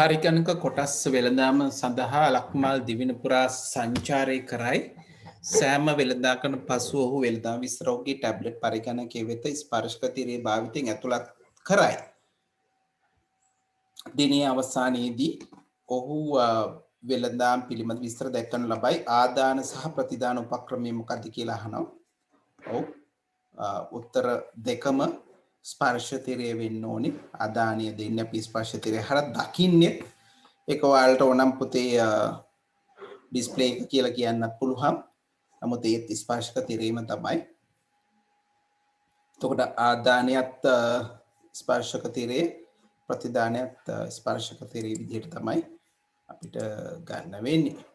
පරිගණක කොටස් වෙළඳාම සඳහා ලක්මාල් දිවින පුරා සංචාරය කරයි. සෑම වෙළඳාකන පසු ඔහු වෙළඳාම විස්තරෝගී ටැබ්ලට් පරිගණකයේ වෙත ස්පර්ශක තිරයේ භාවිතයෙන් ඇතුළත් කරයි. දිනයේ අවසානයේදී ඔහු වෙළඳාම් පිළිබඳ විස්තර දැක්වනු ලබයි. ආදාන සහ ප්‍රතිදාන උපක්‍රමය මොකක්ද කියලා අහනවා. ඔව්. උත්තර දෙකම ස්පර්ශ තිරය වෙන්න ඕනේ. ආදානිය දෙන්න අපි ස්පර්ශ තිරය හරහා දකින්නේ. ඒක ඔයාලට ඕනම් පුතේ ඩිස්ප්ලේ එක කියලා කියන්නත් පුළුවන්. නමුත් ඒත් ස්පර්ශක තිරේම තමයි. එතකොට ආදානියත් ස්පර්ශක තිරේ ප්‍රතිදානයත් ස්පර්ශක තිරේ විදිහට තමයි අපිට ගන්න වෙන්නේ.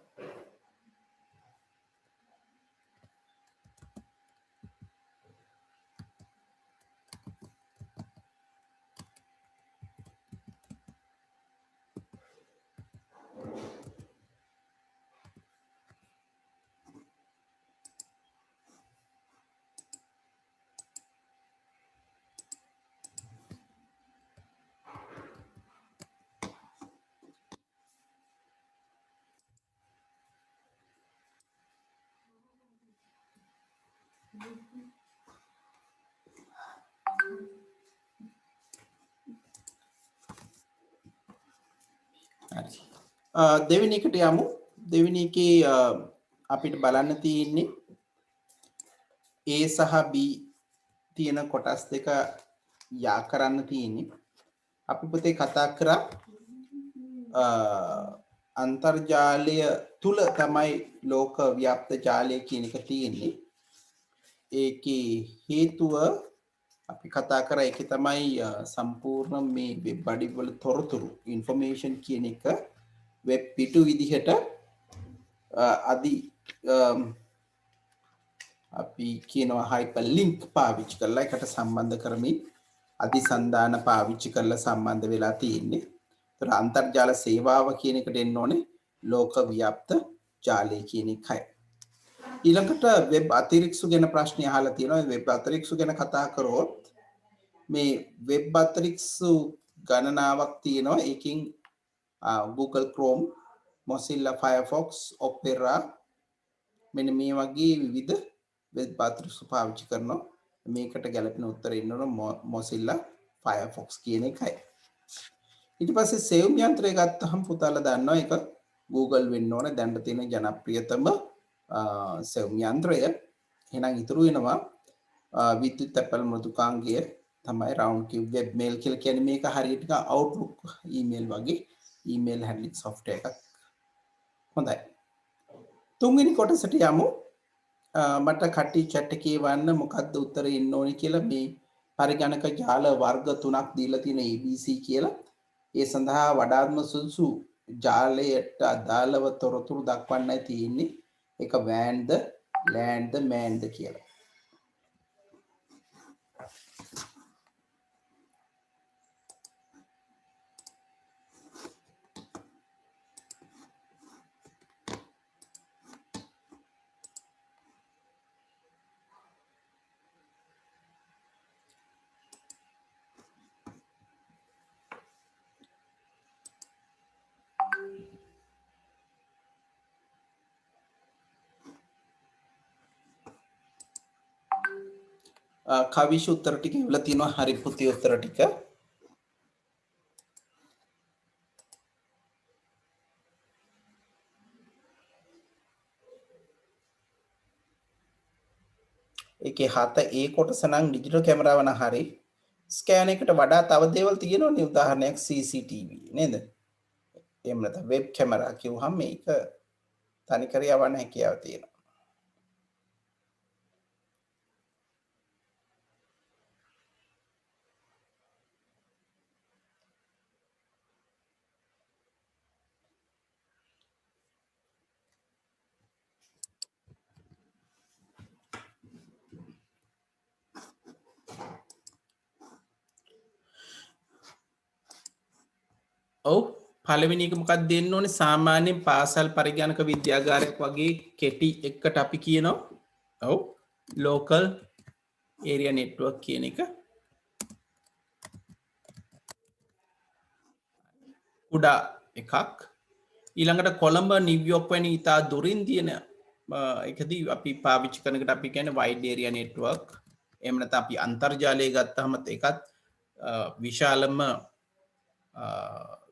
දෙවෙනි එකට යමු. දෙවෙනි එකේ අපිට බලන්න තියෙන්නේ A සහ B තියෙන කොටස් දෙක යා කරන්න තියෙන්නේ. අපි පුතේ කතා කරා අන්තර්ජාලය තුල තමයි ලෝක ව්‍යාප්ත ජාලය කියන එක තියෙන්නේ. ඒකේ හේතුව අපි කතා කරා ඒකේ තමයි සම්පූර්ණ මේ වෙබ් අඩවිවල තොරතුරු ইনফরমේෂන් කියන එක වෙබ් පිටු විදිහට අපි කියනවා හයිපර් ලින්ක් පාවිච්චි කරලා එකට සම්බන්ධ කරමින් අධිසන්ධාන පාවිච්චි කරලා සම්බන්ධ වෙලා තියෙන්නේ. ඒතර අන්තර්ජාල සේවාව කියන එකට එන්න ඕනේ ලෝක ව්‍යාප්ත ජාලය කියන එකයි. ඊළඟට වෙබ් අතිරික්සු ගැන ප්‍රශ්න අහලා තියෙනවා. වෙබ් අතිරික්සු ගැන කතා කරොත් මේ වෙබ් අතිරික්සු ගණනාවක් තියෙනවා. ඒකෙන් Google Chrome, Mozilla Firefox, Opera මෙන්න මේ වගේ විවිධ වෙබ් අතිරික්සු පාවිච්චි කරනවා. මේකට ගැලපෙන උත්තරේ ඉන්න ඕන Mozilla Firefox කියන එකයි. ඊට පස්සේ සේව් යන්ත්‍රය ගත්තහම පුතාලා දන්නවා ඒක Google වෙන්න ඕන දැන් තියෙන ජනප්‍රියතම සේව් යන්ත්‍රය. එහෙනම් ඉතුරු වෙනවා විද්‍යුත් තැපැල් මෘදුකාංගය තමයි round cube web mail කියලා කියන්නේ. මේක හරියට Outlook email වගේ email handling software එකක්. හොඳයි. තුන්වෙනි කොටසට යමු. මට කටි chat එකේ වන්න මොකද්ද උත්තරේ එන්න ඕනේ කියලා මේ පරිගණක ජාල වර්ග තුනක් දීලා තියෙන ABC කියලා. ඒ සඳහා වඩාත්ම සුදුසු ජාලයට අදාළව තොරතුරු දක්වන්නයි තියෙන්නේ. ඒක WAN-ද, LAN-ද, MAN-ද කියලා. කවිෂ උත්තර ටික ඉවලා තියෙනවා. හරි පුතේ උත්තර ටික. ඒකේ 7A කොටස නම් ඩිජිටල් කැමරාව නම් හරි. ස්කෑන් එකට වඩා තව දේවල් තියෙනවනේ. උදාහරණයක් CCTV නේද? එහෙම නැත්නම් වෙබ් කැමරා කිව්වහම මේක තනිකර යවන්න හැකියාව තියෙනවා. ඔව් පළවෙනි එක මොකක්ද දෙන්න ඕනේ? සාමාන්‍යයෙන් පාසල් පරිගණක විද්‍යාගාරයක් වගේ කෙටි එකකට අපි කියනවා ඔව් local area network කියන එක. කුඩා එකක්. ඊළඟට කොළඹ නිව්යෝක් වැනි ඉතා දුරින් තියෙන එකදී අපි පාවිච්චි කරනකට අපි කියන්නේ වයිඩ් ඒරියා නෙට්වර්ක්. එහෙම නැත්නම් අපි අන්තර්ජාලය ගත්තාම ඒකත් විශාලම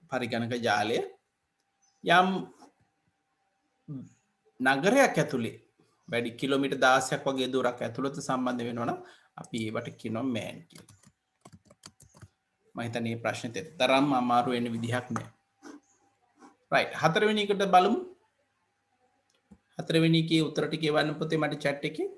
පරිගණක ජාලය. යම් නගරයක් ඇතුලේ වැඩි කිලෝමීටර් 16ක් වගේ දුරක් ඇතුළත සම්බන්ධ වෙනවා නම් අපි ඒවට කියනවා මෑන් කියලා. මම හිතන්නේ මේ ප්‍රශ්නෙට තරම් අමාරු වෙන විදිහක් නෑ. රයිට්. හතරවෙනි එකට බලමු. හතරවෙනි එකේ උත්තර ටික එවන්න පුතේ මට chat එකේ.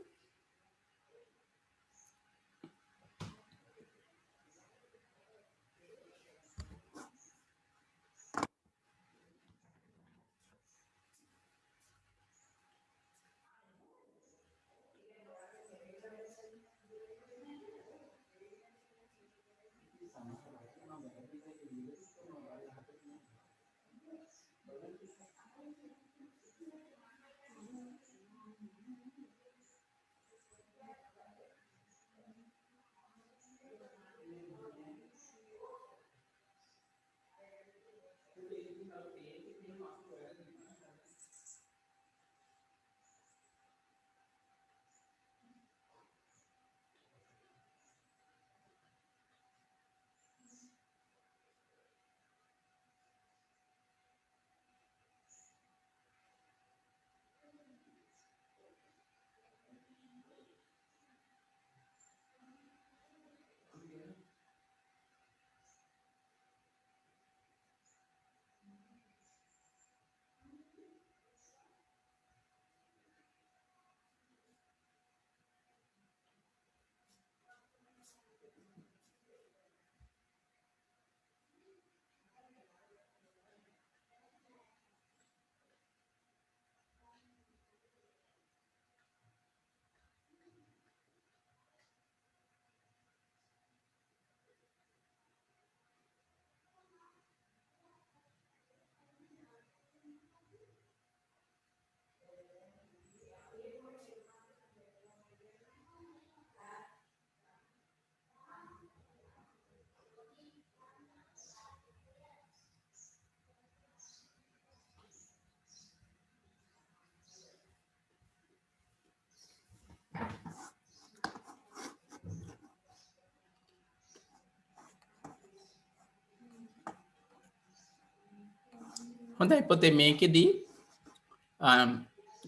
හොඳයි පොතේ මේකෙදී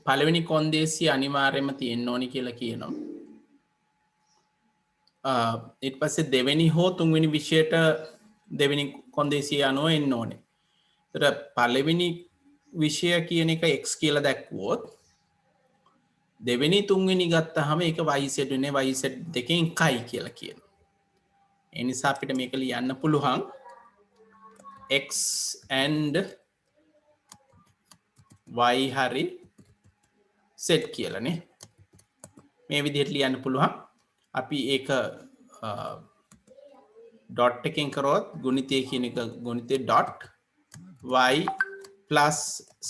පළවෙනි කොන්දේසිය අනිවාර්යයෙන්ම තියෙන්න ඕනි කියලා කියනවා. ඊට පස්සේ දෙවෙනි හෝ තුන්වෙනි විෂයට දෙවෙනි කොන්දේසිය අනුව එන්න ඕනේ. ඒතර පළවෙනි විෂය කියන එක x කියලා දැක්වුවොත් දෙවෙනි තුන්වෙනි ගත්තාම ඒක y z වෙන්නේ y z දෙකෙන් එකයි කියලා කියනවා. ඒ නිසා අපිට මේක ලියන්න පුළුවන් x and y හරි z කියලානේ. මේ විදිහට ලියන්න පුළුවන්. අපි ඒක ඩොට් එකෙන් කරොත් ගුණිතය කියන එක ගුණිතේ ඩොට් y plus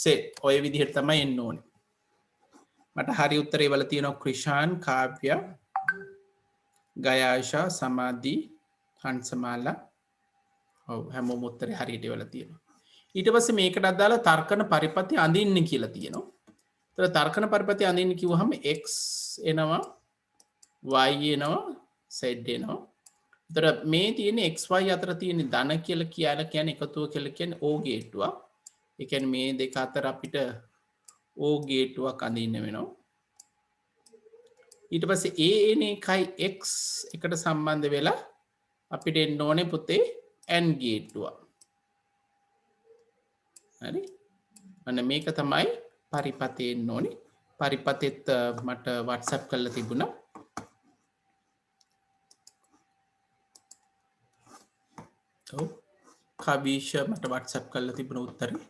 z ඔය විදිහට තමයි එන්න ඕනේ. මට හරි උත්තරේ වල තියෙනවා ක්‍රිෂාන්, කාව්‍ය, ගයාෂා, සමාධි, හංසමාලා. ඔව් හැමෝම උත්තරේ හරියට වෙලා තියෙනවා. ඊට පස්සේ මේකට අදාළ තර්කන පරිපත්‍ය අඳින්න කියලා තියෙනවා. ඒතර තර්කන පරිපත්‍ය අඳින්න කිව්වහම x එනවා y එනවා z එනවා. ඒතර මේ තියෙන xy අතර තියෙන ධන කියලා කියන්නේ එකතුව කියලා කියන්නේ O ගේට්ටුවක්. ඒ කියන්නේ මේ දෙක අතර අපිට O ගේට්ටුවක් අඳින්න වෙනවා. ඊට පස්සේ a එන එකයි x එකට සම්බන්ධ වෙලා අපිට එන්න ඕනේ පුතේ n ගේට්ටුවක්. හරි. අන්න මේක තමයි පරිපතේ එන්න ඕනේ. පරිපතෙත් මට WhatsApp කරලා තිබුණා. ඔව් කවිෂ මට WhatsApp කරලා තිබුණ උත්තරේ.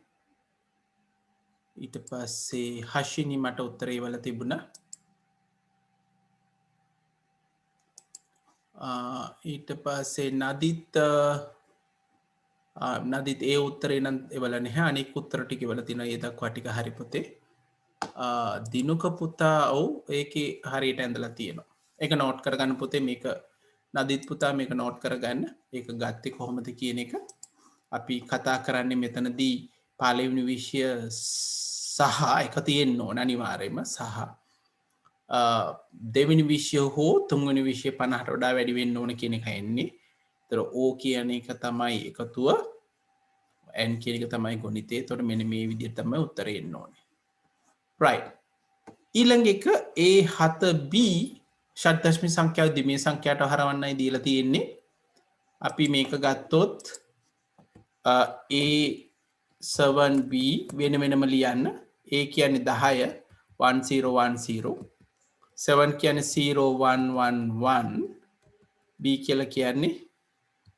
ඊට පස්සේ හෂිනි මට උත්තරේ වල තිබුණා. ඊට පස්සේ නදිත් ඒ උත්තරේ නම් එවල නැහැ. අනෙක් උත්තර ටික එවල තියෙනවා. ඒ දක්වා ටික හරි පුතේ. දිනුක පුතා ඔව් ඒකේ හරියට ඇඳලා තියෙනවා. ඒක නෝට් කරගන්න පුතේ. මේක නදිත් පුතා මේක නෝට් කරගන්න. ඒක ගත්තේ කොහොමද කියන එක. අපි කතා කරන්නේ මෙතනදී පළවෙනි විෂය සහ එක තියෙන්න ඕන අනිවාර්යයෙන්ම සහ දෙවෙනි විෂය හෝ තුන්වෙනි විෂය 50ට වඩා වැඩි වෙන්න ඕන කියන එක එන්නේ. ඒතර O කියන එක තමයි එකතුව n කියන එක තමයි ගුණිතය. එතකොට මෙන්න මේ විදිහට තමයි උත්තරේ එන්න ඕනේ. right. ඊළඟ එක A7B ෂඩ්දශමික සංඛ්‍යාව දිමේ සංඛ්‍යාවට හරවන්නයි දීලා තියෙන්නේ. අපි මේක ගත්තොත් A7B වෙන වෙනම ලියන්න. A කියන්නේ 10 1010 7 කියන්නේ 0111 B කියලා කියන්නේ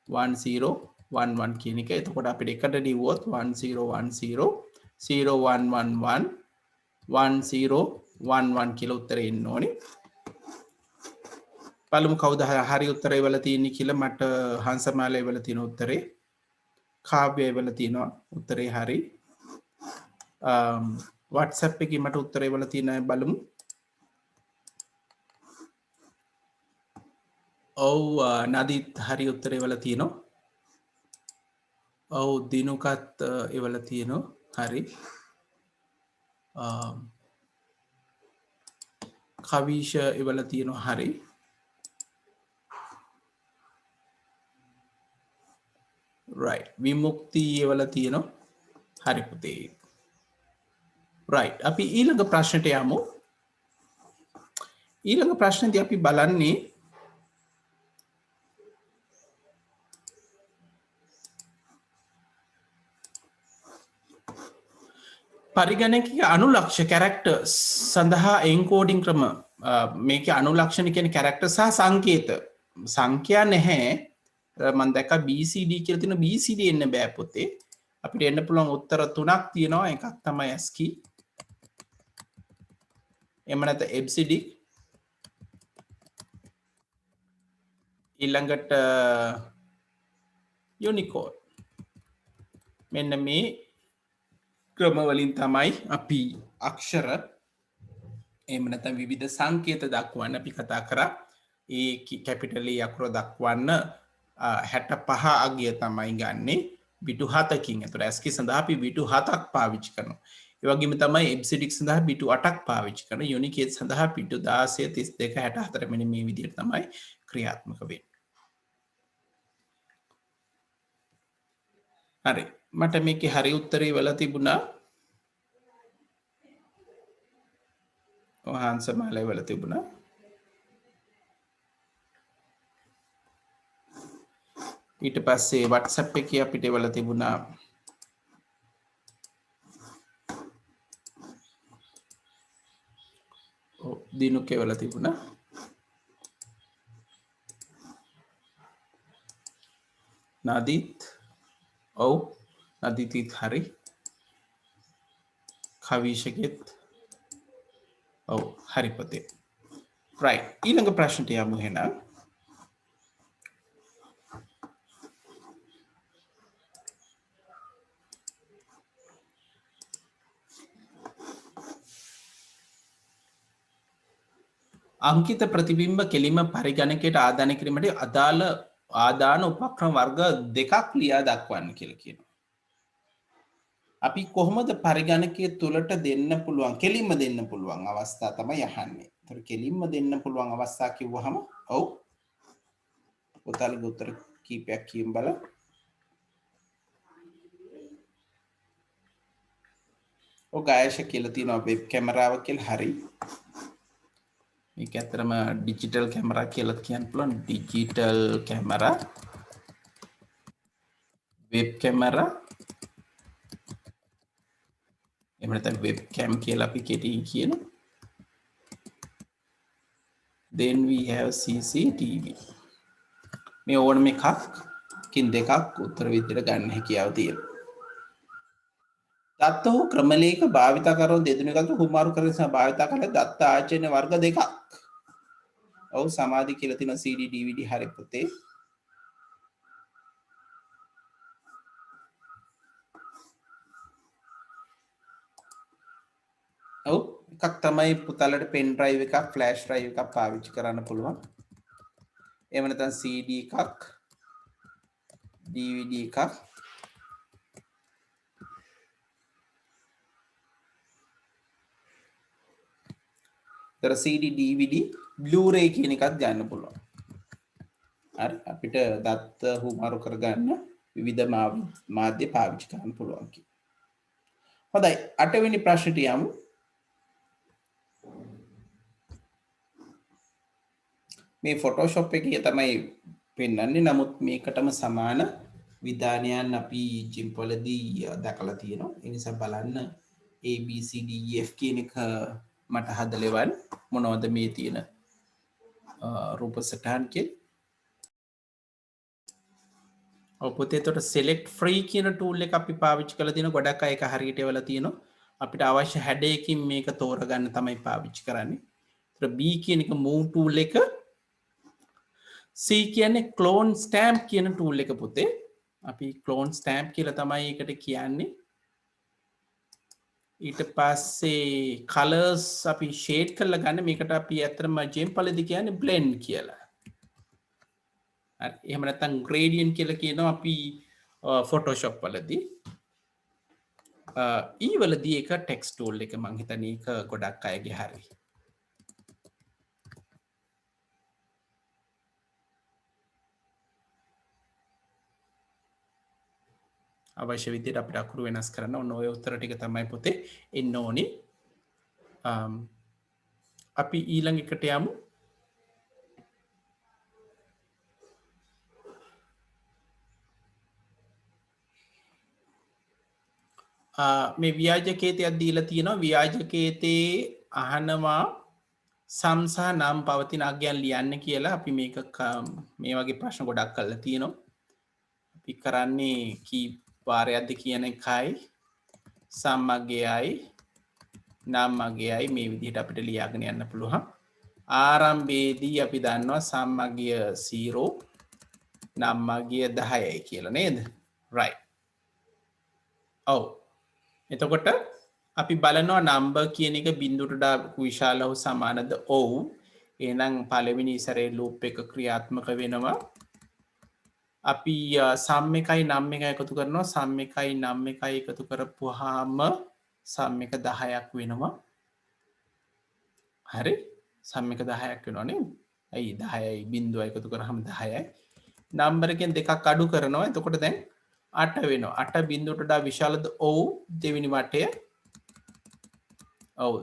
1011 කියන එක. එතකොට අපිට එකට ලිව්වොත් 1010 0111 1011 කියලා උත්තරේ එන්න ඕනේ. බලමු කවුද හරි උත්තරේ වල තියෙන්නේ කියලා. මට හංසමාලේ වල තියෙන උත්තරේ, කාව්‍ය වල තියෙනවා උත්තරේ හරි. WhatsApp එකේ මට උත්තරේ වල තියෙන බලමු. ඔව් නදීත් හරි උත්තරේ වල තියෙනවා. ඔව් දිනුකත් ඒවල තියෙනවා හරි. කවිෂ ඒවල තියෙනවා හරි. right. විමුක්ති ඒවල තියෙනවා හරි පුතේ. right. අපි ඊළඟ ප්‍රශ්නට යමු. ඊළඟ ප්‍රශ්නේදී අපි බලන්නේ පරිගණකයේ අනුලක්ෂ කැරක්ටර්ස් සඳහා එන්කෝඩින් ක්‍රම. මේකේ අනුලක්ෂණ කියන්නේ කැරක්ටර් සහ සංකේත. සංඛ්‍යා නැහැ. මම දැක්ක BCD කියලා තියෙන BCD එන්න බෑ පුතේ. අපිට එන්න පුළුවන් උත්තර තුනක් තියෙනවා. එකක් තමයි ASCII. එහෙම නැත්නම් ABCD. ඊළඟට Unicode. මෙන්න මේ ක්‍රම වලින් තමයි අපි අක්ෂර එහෙම නැත්නම් විවිධ සංකේත දක්වන්න අපි කතා කරා. ඒ කැපිටල් E අකුර දක්වන්න 65 අගය තමයි ගන්නෙ බිටු 7කින්. ඒතර ASCII සඳහා අපි බිටු 7ක් පාවිච්චි කරනවා. ඒ වගේම තමයි ABCD සඳහා බිටු 8ක් පාවිච්චි කරනවා. Unicode සඳහා බිටු 16 32 64 මෙන්න මේ විදිහට තමයි ක්‍රියාත්මක වෙන්නේ. හරි. මට මේකේ හරි උත්තරේ වෙලා තිබුණා. හංසමාලේ වල තිබුණා. ඊට පස්සේ WhatsApp එකේ අපිට වල තිබුණා දිනුකේ වල තිබුණා. නදීත් ඔව් නදීත් හරි. කවිෂකෙත් ඔව් හරි පුතේ. right. ඊළඟ ප්‍රශ්නට යමු එහෙනම්. අංකිත ප්‍රතිබිම්බ කෙලිම පරිගණකයට ආදානය කිරීමට අදාළ ආදාන උපක්‍රම වර්ග දෙකක් ලියා දක්වන්න කියලා කියනවා. අපි කොහොමද පරිගණකයේ තුලට දෙන්න පුළුවන් කෙලින්ම දෙන්න පුළුවන් අවස්ථා තමයි අහන්නේ. ඒතර කෙලින්ම දෙන්න පුළුවන් අවස්ථා කිව්වහම ඔව් පුතාලගේ උත්තර කීපයක් කියමු බලන්න. ඔය ගායෂ කියලා තියෙනවා වෙබ් කැමරාව කියලා හරි. මේක ඇත්තටම ඩිජිටල් කැමරා කියලා කියන්න පුළුවන්. ඩිජිටල් කැමරා වෙබ් කැමරා එහෙම නැත්නම් වෙබ් කැම් කියලා අපි කෙටියෙන් කියනවා. then we have CCTV. මේ ඕනම එකකින් දෙකක් උත්තර විදිහට ගන්න හැකියාව තියෙනවා. දත්ත හෝ ක්‍රමලේඛ භාවිත කරන දෙදෙනෙක් අතර හුමාරු කරන සහ භාවිත කරන දත්ත ආචරණ වර්ග දෙකක්. ඔව් සමාධි කියලා තියෙන CD DVD හරි පුතේ. ඔව් එකක් තමයි පුතාලට පෙන් ඩ්‍රයිව් එකක් ෆ්ලෑෂ් ඩ්‍රයිව් එකක් පාවිච්චි කරන්න පුළුවන්. එහෙම නැත්නම් CD එකක් DVD එකක් තර CD DVD Blu-ray කියන එකත් ගන්න පුළුවන්. හරි අපිට දත්ත හුමාරු කරගන්න විවිධ මාධ්‍ය පාවිච්චි කරන්න පුළුවන් කියලා. හොඳයි 8 වෙනි ප්‍රශ්නට යමු. මේ Photoshop එකේ තමයි පෙන්වන්නේ. නමුත් මේකටම සමාන විධානයන් අපි GIMP වලදී දැකලා තියෙනවා. ඒ නිසා බලන්න A B C D E F කියන එක මට හදලා එවන්න මොනවද මේ තියෙන රූප සටහන් කියලා. ඔව් පුතේ එතකොට select free කියන tool එක අපි පාවිච්චි කරලා තියෙන ගොඩක් අය ඒක හරියට එවලා තියෙනවා. අපිට අවශ්‍ය හැඩයකින් මේක තෝරගන්න තමයි පාවිච්චි කරන්නේ. එතකොට B කියන එක move tool එක, C කියන්නේ clone stamp කියන tool එක පුතේ. අපි clone stamp කියලා තමයි ඒකට කියන්නේ. ඊට පස්සේ colors අපි shade කරලා ගන්න මේකට අපි ඇත්තටම GIMP වලදී කියන්නේ blend කියලා. හරි එහෙම නැත්නම් gradient කියලා කියනවා අපි Photoshop වලදී. E වලදී ඒක text tool එක මම හිතන්නේ ඒක ගොඩක් අයගේ හරි. අවශ්‍ය විදිහට අපිට අකුරු වෙනස් කරන්න ඕන ඔය උත්තර ටික තමයි පුතේ එන්න ඕනි. අපි ඊළඟ එකට යමු. මේ ව්‍යාජකේතයක් දීලා තියෙනවා. ව්‍යාජකේතේ අහනවා සම් සහ නම් පවතින අගයන් ලියන්න කියලා. අපි මේක මේ වගේ ප්‍රශ්න ගොඩක් කරලා තියෙනවා. අපි කරන්නේ කී වාරයක්ද කියන එකයි සම් අගයයි නම් අගයයි මේ විදිහට අපිට ලියාගෙන යන්න පුළුවන්. ආරම්භයේදී අපි දන්නවා සම් අගය 0 නම් අගය 10යි කියලා නේද? right. ඔව්. එතකොට අපි බලනවා නම්බර් කියන එක බිංදුවට වඩා විශාල හෝ සමානද? ඔව්. එහෙනම් පළවෙනි සැරේ ලූප් එක ක්‍රියාත්මක වෙනවා. අපි සම් එකයි නම් එකයි එකතු කරනවා. සම් එකයි නම් එකයි එකතු කරපුවාම සම් එක 10ක් වෙනවා. හරි? සම් එක 10ක් වෙනවා නේද? ඇයි 10යි බිංදුවයි එකතු කරාම 10යි. නම්බර් එකෙන් දෙකක් අඩු කරනවා. එතකොට දැන් 8 වෙනවා. 8 බිංදුවට වඩා විශාලද? ඔව්. දෙවෙනි වටය. ඔව්.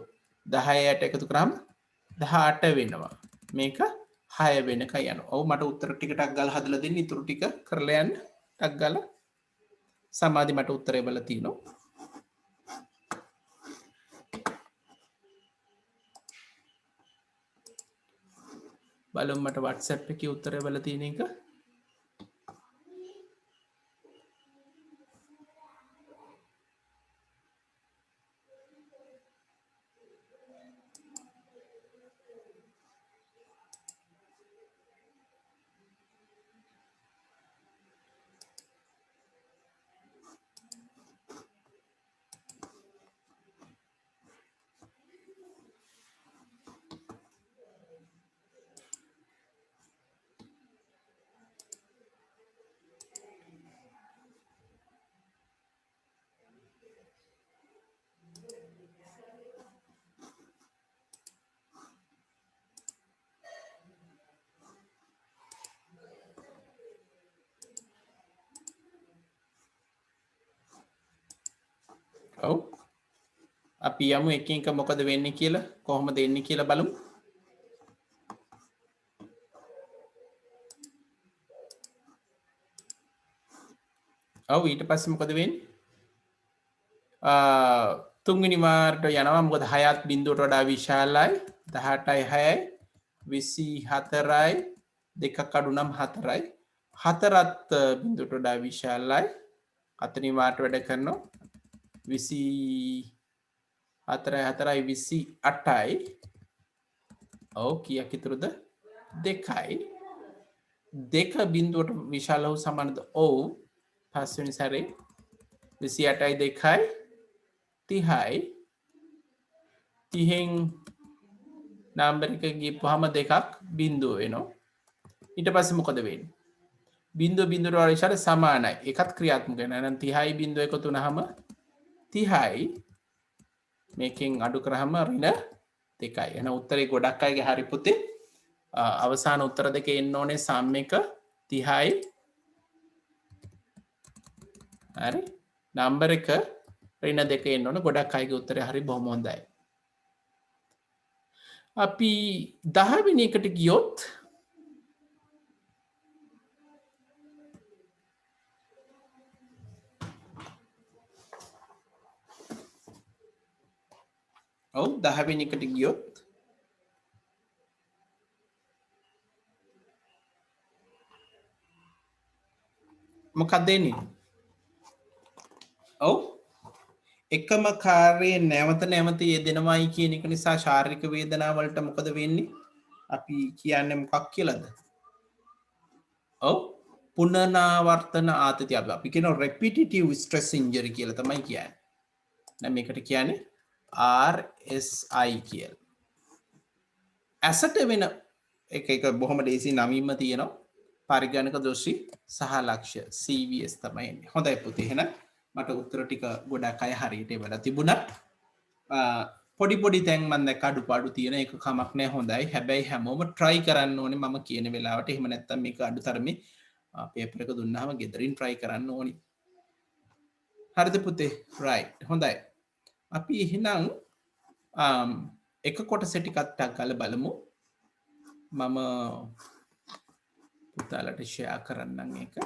10ට එකතු කරාම 18 වෙනවා. මේක 6 වෙනකන් යනවා. ඔව් මට උත්තර ටික ටක් ගාලා හදලා දෙන්න. ඊටු ටික කරලා යන්න. ටක් ගාලා. සමාධි මට උත්තරය බලලා තිනවා. බලමු මට WhatsApp එකේ උත්තරය බලලා තියෙන එක. ඔව් අපි යමු එක එක මොකද වෙන්නේ කියලා කොහොමද එන්නේ කියලා බලමු. ඔව් ඊට පස්සේ මොකද වෙන්නේ? තුන්වෙනි වාරට යනවා. මොකද 6ත් බිංදුවට වඩා විශාලයි. 18යි 6යි 24යි දෙකක් අඩු නම් 4යි. 4ත් බිංදුවට වඩා විශාලයි. 4වෙනි වාරට වැඩ කරනවා. 24යි 28යි. ඔව් කීයක් ඉතුරුද? 2යි. 2 බිංදුවට විශාල වූ සමානද? ඔව්. පස්වෙනි සැරේ 28යි 2යි 30යි. 30න් නම්බර් එක ගිහපුවාම දෙකක් බිංදුව වෙනවා. ඊට පස්සේ මොකද වෙන්නේ? බිංදුව බිංදුවට වඩා විශාල සමානයි. එකත් ක්‍රියාත්මක වෙනවා. එහෙනම් 30යි බිංදුව එකතු වුනහම 30යි මේකෙන් අඩු කරාම ඍණ දෙකයි. එහෙනම් උත්තරේ ගොඩක් අයගේ හරි පුතේ. අවසාන උත්තර දෙක එන්න ඕනේ සම් එක 30යි. හරි. නම්බර එක ඍණ දෙක එන්න ඕනේ. ගොඩක් අයගේ උත්තරේ හරි බොහොම හොඳයි. අපි 10 වෙනි එකට ගියොත් ඔව් 10 වෙනි එකට ගියොත් මොකක්ද එන්නේ? ඔව් එකම කාර්යය නැවත නැවත යෙදෙනවයි කියන එක නිසා ශාරීරික වේදනාවලට මොකද වෙන්නේ? අපි කියන්නේ මොකක් කියලාද? ඔව් පුනරාවර්තන ආතතිය අපි කියන repetitive stress injury කියලා තමයි කියන්නේ. දැන් මේකට කියන්නේ RSI කියලා. ඇසට වෙන එක බොහොම ලේසි නමින්ම තියෙනවා. පරිගණක දෘෂ්ටි සහ ලක්ෂ්‍ය CVS තමයි එන්නේ. හොඳයි පුතේ. එහෙනම් මට උත්තර ටික ගොඩක් අය හරියට එවලා තිබුණා. පොඩි පොඩි තැන් මම දැක්ක අඩුපාඩු තියෙන එක කමක් නැහැ හොඳයි. හැබැයි හැමෝම try කරන්න ඕනේ මම කියන වෙලාවට. එහෙම නැත්නම් මේක අඩුතරමේ පේපර් එක දුන්නාම ගෙදරින් try කරන්න ඕනේ. හරිද පුතේ? right. හොඳයි. අපි එහෙනම් එක කොටස ටිකක් ටක්කලා බලමු. මම පුතාලට ෂෙයා කරන්නම් ඒක.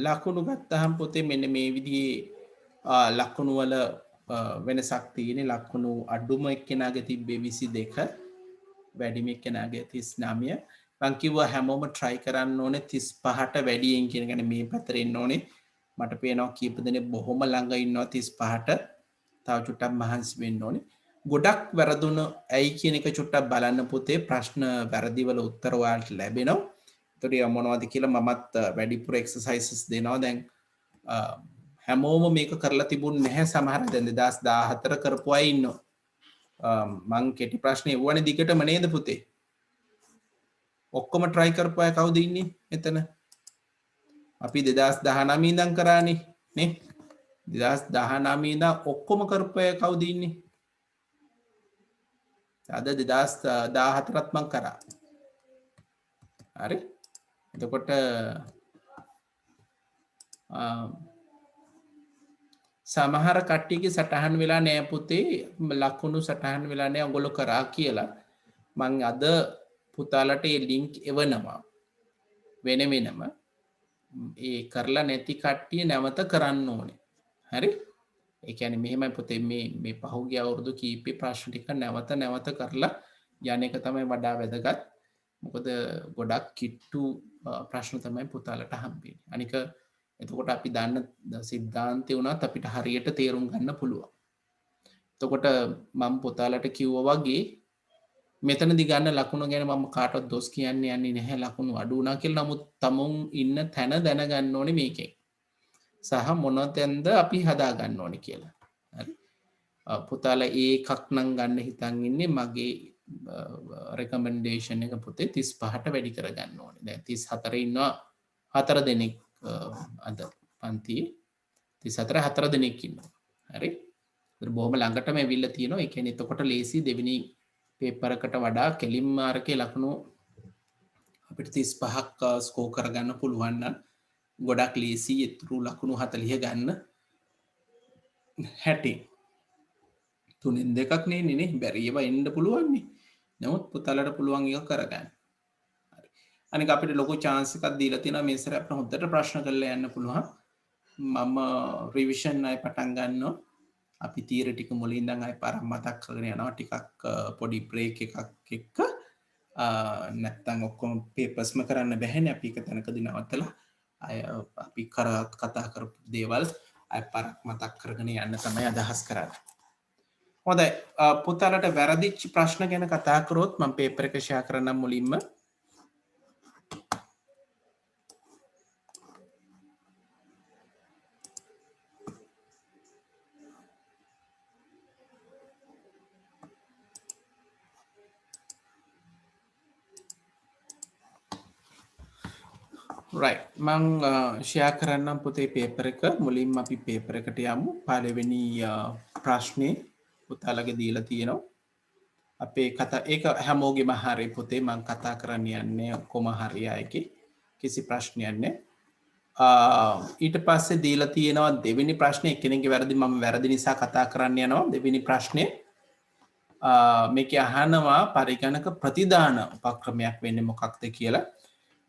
ලකුණු ගත්තහම පුතේ මෙන්න මේ විදිහේ ලකුණු වල වෙනසක් තියෙන්නේ. ලකුණු අඩුම එක්කෙනාගේ තිබ්බේ 22 වැඩිම එක්කෙනාගේ 39. මං කිව්වා හැමෝම try කරන්න ඕනේ 35ට වැඩියෙන් කියන එක. මේ පැත්තට එන්න ඕනේ. මට පේනවා කීප දෙනෙක් බොහොම ළඟ ඉන්නවා 35ට. තව චුට්ටක් මහන්සි වෙන්න ඕනේ. ගොඩක් වැරදුන ඇයි කියන එක චුට්ටක් බලන්න පුතේ. ප්‍රශ්න වැරදි වල උත්තර ඔයාලට ලැබෙනවා. තොරිය මොනවද කියලා මමත් වැඩිපුර එක්සර්සයිසස් දෙනවා. දැන් හැමෝම මේක කරලා තිබුණ නැහැ. සමහර දැන් 2014 කරපු අය ඉන්නවා. මං කෙටි ප්‍රශ්නේ එවුවනේ දිගටම නේද පුතේ? ඔක්කොම try කරපු අය කවුද ඉන්නේ මෙතන? අපි 2019 ඉඳන් කරානේ නේ? 2019 ඉඳන් ඔක්කොම කරපු අය කවුද ඉන්නේ? අද 2014ත් මං කරා. හරි? එතකොට සමහර කට්ටියගේ සටහන් වෙලා නෑ පුතේ. ලකුණු සටහන් වෙලා නෑ ඔයගොල්ලෝ කරා කියලා. මං අද පුතාලට ඒ ලින්ක් එවනවා වෙන වෙනම. ඒ කරලා නැති කට්ටිය නැවත කරන්න ඕනේ. හරි? ඒ කියන්නේ මෙහෙමයි පුතේ මේ පහුගිය අවුරුදු කීපේ ප්‍රශ්න ටික නැවත කරලා යන එක තමයි වඩා වැදගත්. මොකද ගොඩක් කිට්ටු ප්‍රශ්න තමයි පුතාලට හම්බෙන්නේ. අනික එතකොට අපි දන්න සිද්ධාන්තය වුණත් අපිට හරියට තේරුම් ගන්න පුළුවන්. එතකොට මම පුතාලට කිව්වා වගේ මෙතනදි ගන්න ලකුණු ගැන මම කාටවත් දොස් කියන්න යන්නේ නැහැ. ලකුණු අඩු වුණා කියලා. නමුත් තමුන් ඉන්න තැන දැනගන්න ඕනේ මේකෙන්. සහ මොන තැනද අපි හදා ගන්න ඕනේ කියලා. හරි. පුතාලා ඒකක් නම් ගන්න හිතන් ඉන්නේ. මගේ රෙකමෙන්ඩේෂන් එක පුතේ 35ට වැඩි කරගන්න ඕනේ. දැන් 34 ඉන්නවා 4 දෙනෙක් අද පන්තියේ 34 4 දෙනෙක් ඉන්නවා. හරි. ඒක බොහොම ළඟටම ඇවිල්ලා තියෙනවා. ඒ කියන්නේ එතකොට ලේසි දෙවෙනි පේපර් එකට වඩා කෙලින් මාර්කේ ලකුණු අපිට 35ක් ස්කෝර් කරගන්න පුළුවන් නම් ගොඩක් ලේසි. ඉතුරු ලකුණු 40 ගන්න 60 තුනෙන් දෙකක් නෙන්නේ නේ. බැරි ඒවා එන්න පුළුවන් නේ. නමුත් පුතාලට පුළුවන් එක කරගන්න. හරි. අනික අපිට ලොකු chance එකක් දීලා තියෙනවා මේ සැරේ අපිට හොඳට ප්‍රශ්න කරලා යන්න පුළුවන්. මම රිවිෂන් අය පටන් ගන්නවා. අපි තීර ටික මුලින් ඉඳන් අය පාරක් මතක් කරගෙන යනවා. ටිකක් පොඩි බ්‍රේක් එකක් එක්ක. නැත්තම් ඔක්කොම පේපර්ස්ම කරන්න බැහැනේ. අපි එක තැනකදී නවත්තලා අය අපි කතා කරපු දේවල් අය පාරක් මතක් කරගෙන යන්න තමයි අදහස් කරන්නේ. හොඳයි. පුතාලට වැරදිච්ච ප්‍රශ්න ගැන කතා කරොත් මම පේපර් එක ෂෙයා කරන්නම් මුලින්ම. right මං ෂෙයා කරන්නම් පුතේ පේපර් එක මුලින්ම අපි පේපර් එකට යමු පළවෙනි ප්‍රශ්නේ පුතාලගේ දීලා තියෙනවා අපේ කතා ඒක හැමෝගෙම හරි පුතේ මං කතා කරන්න යන්නේ කොම හරි අයගේ කිසි ප්‍රශ්නයක් නැහැ ඊට පස්සේ දීලා තියෙනවා දෙවෙනි ප්‍රශ්නේ එක්කෙනෙක්ගේ වැරදි මම වැරදි නිසා කතා කරන්න යනවා දෙවෙනි ප්‍රශ්නේ මේක අහනවා පරිගණක ප්‍රතිදාන උපක්‍රමයක් වෙන්නේ මොකක්ද කියලා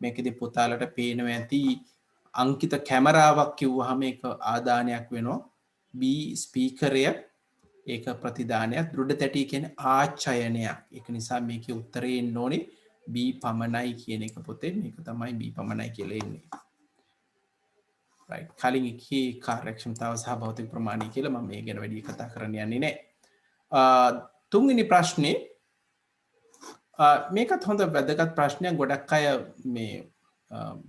මේකෙදි පුතාලට පේනවා ඇති අංකිත කැමරාවක් කිව්වහම ඒක ආදානයක් වෙනවා B ස්පීකරය ඒක ප්‍රතිදානයක් දෘඩ තැටි කියන්නේ ආචයනයක් ඒක නිසා මේකේ උත්තරේ එන්න ඕනේ B පමණයි කියන එක පොතේ මේක තමයි B පමණයි කියලා එන්නේ right කලින් එකේ කාර්යක්ෂමතාව සහ භෞතික ප්‍රමාණය කියලා මම මේ ගැන වැඩි කතා කරන්න යන්නේ නැහැ තුන්වෙනි ප්‍රශ්නේ මේකත් හොඳ වැදගත් ප්‍රශ්නයක් ගොඩක් අය මේ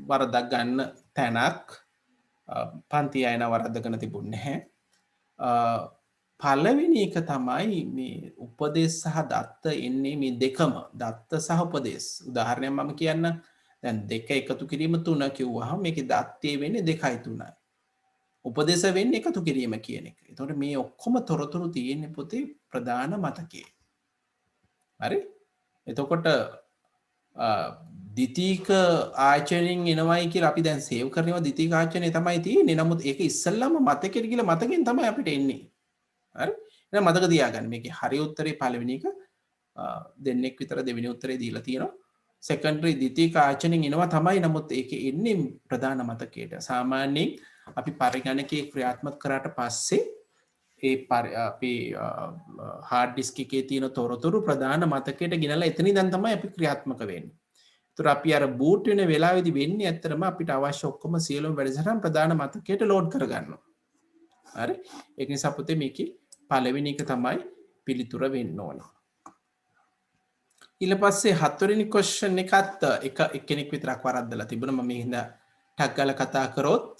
වරදක් ගන්න තැනක් පන්ති අයන වරද්දගෙන තිබුණේ නැහැ පළවෙනි එක තමයි මේ උපදේශ සහ දත්ත එන්නේ මේ දෙකම දත්ත සහ උපදේශ උදාහරණයක් මම කියන්න දැන් දෙක එකතු කිරීම 3 කිව්වහම මේකේ දත්තේ වෙන්නේ 2යි 3යි උපදේශ වෙන්නේ එකතු කිරීම කියන එක. එතකොට මේ ඔක්කොම තොරතුරු තියෙන්නේ පොතේ ප්‍රධාන මතකයේ. හරි? එතකොට ද්විතීක ආචරණයෙන් එනවයි කියලා අපි දැන් සේව් කරනවා ද්විතීක ආචරණය තමයි තියෙන්නේ. නමුත් ඒක ඉස්සල්ලාම මතකෙට ගිහලා මතකෙන් තමයි අපිට එන්නේ. හරි? එහෙනම් මතක තියාගන්න මේකේ හරි උත්තරේ පළවෙනි එක දෙන්නෙක් විතර දෙවෙනි උත්තරේ දීලා තියෙනවා. සෙකන්ඩරි ද්විතීක ආචරණයෙන් එනවා තමයි නමුත් ඒක එන්නේ ප්‍රධාන මතකයට. සාමාන්‍යයෙන් අපි පරිගණකයේ ක්‍රියාත්මක කරාට පස්සේ ඒ අපේ හાર્ඩ් ඩිස්ක් එකේ තියෙන තොරතුරු ප්‍රධාන මතකයට ගෙනලා එතනින් දැන් තමයි අපි ක්‍රියාත්මක වෙන්නේ. ඒතර අපි අර බූට් වෙන වෙලාවේදී වෙන්නේ ඇත්තටම අපිට අවශ්‍ය ඔක්කොම සියලුම වැඩසටහන් ප්‍රධාන මතකයට ලෝඩ් කරගන්නවා. හරි? ඒක නිසා පුතේ මේකේ පළවෙනි එක තමයි පිළිතුර වෙන්න ඕනේ. ඊට පස්සේ හතරවෙනි ක්වෙස්චන් එකත් එක්කෙනෙක් විතරක් වරද්දලා තිබුණා. මම හින්දා ටක් ගාලා කතා කරොත්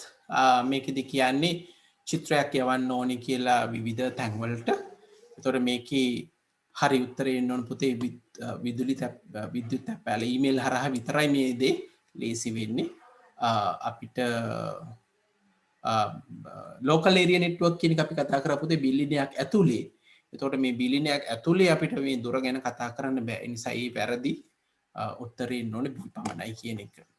මේකෙදි කියන්නේ චිත්‍රයක් යවන්න ඕනේ කියලා විවිධ තැන්වලට. ඒතකොට මේකේ හරි උත්තරේ එන්න ඕන පුතේ විද්‍යුත් තැපෑල ඊමේල් හරහා විතරයි මේ දේ ලේසි වෙන්නේ. අපිට ලෝකල් ඒරියා නෙට්වර්ක් කියන එක අපි කතා කරා පුතේ බිලියනයක් ඇතුලේ. එතකොට මේ බිලියනයක් ඇතුලේ අපිට මේ දුර ගැන කතා කරන්න බෑ. ඒ නිසා ඒ වැරදි උත්තරේ එන්න ඕනේ B පමණයි කියන එක.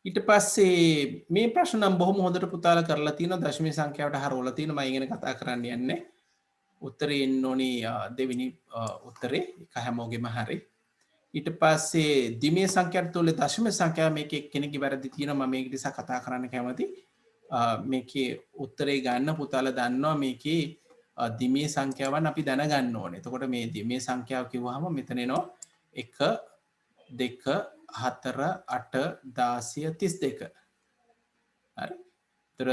ඊට පස්සේ මේ ප්‍රශ්න නම් බොහොම හොඳට පුතාලා කරලා තියෙනවා දශමික සංඛ්‍යාවට හරවලා තියෙනවා මම ඉගෙන කතා කරන්න යන්නේ උත්තරේ එන්න ඕනේ දෙවෙනි උත්තරේ එක හැමෝගෙම හරි ඊට පස්සේ දිමේ සංඛ්‍යාවට තුලේ දශමික සංඛ්‍යාව මේකේ කෙනෙක්ගේ වැරදි තියෙනවා මම මේක නිසා කතා කරන්න කැමති මේකේ උත්තරේ ගන්න පුතාලා දන්නවා මේකේ දිමේ සංඛ්‍යාවන් අපි දැනගන්න ඕනේ එතකොට මේ දිමේ සංඛ්‍යාව කිව්වහම මෙතන එනවා 1 2 4 8 16 32 හරි ඒතර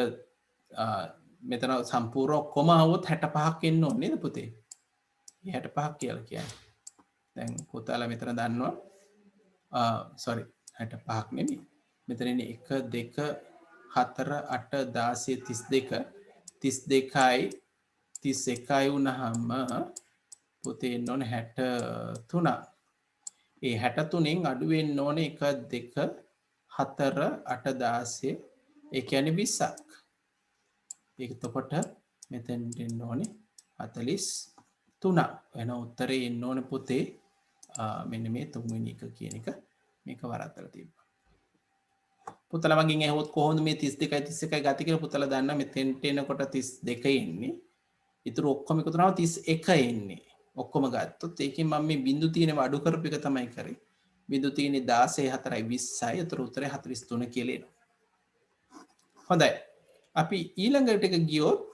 මෙතන සම්පූර්ණ ඔක්කොම આવොත් 65ක් එන්න ඕනේ නේද පුතේ 65ක් කියලා කියන්නේ දැන් පුතාලා මෙතන දන්නවා sorry 65ක් නෙමෙයි මෙතන ඉන්නේ 1 2 4 8 16 32යි 31යි වුණාම පුතේ එන්න ඕනේ 63 ඒ 63න් අඩු වෙන්න ඕනේ 1 2 4 8 16 ඒ කියන්නේ 20ක්. ඒක එතකොට මෙතෙන් දෙන්න ඕනේ 43. එන උත්තරේ එන්න ඕනේ පුතේ මෙන්න මේ තුන්වෙනි එක කියන එක මේක වරද්දලා තිබ්බා. පුතලා මගෙන් ඇහුවොත් කොහොමද මේ 32යි 31යි ගති කියලා පුතලා දන්නා මෙතෙන්ට එනකොට 32 එන්නේ. ඊටු ඔක්කොම එකතු කරනවා 31 එන්නේ. ඔක්කොම ගත්තොත් ඒකෙන් මම මේ බිංදු තියෙනවා අඩු කරපු එක තමයි කරේ. බිංදු තියෙන්නේ 16 4යි 20යි. ඒතර උත්තරේ 43 කියලා එනවා. හොඳයි. අපි ඊළඟට එක ගියොත්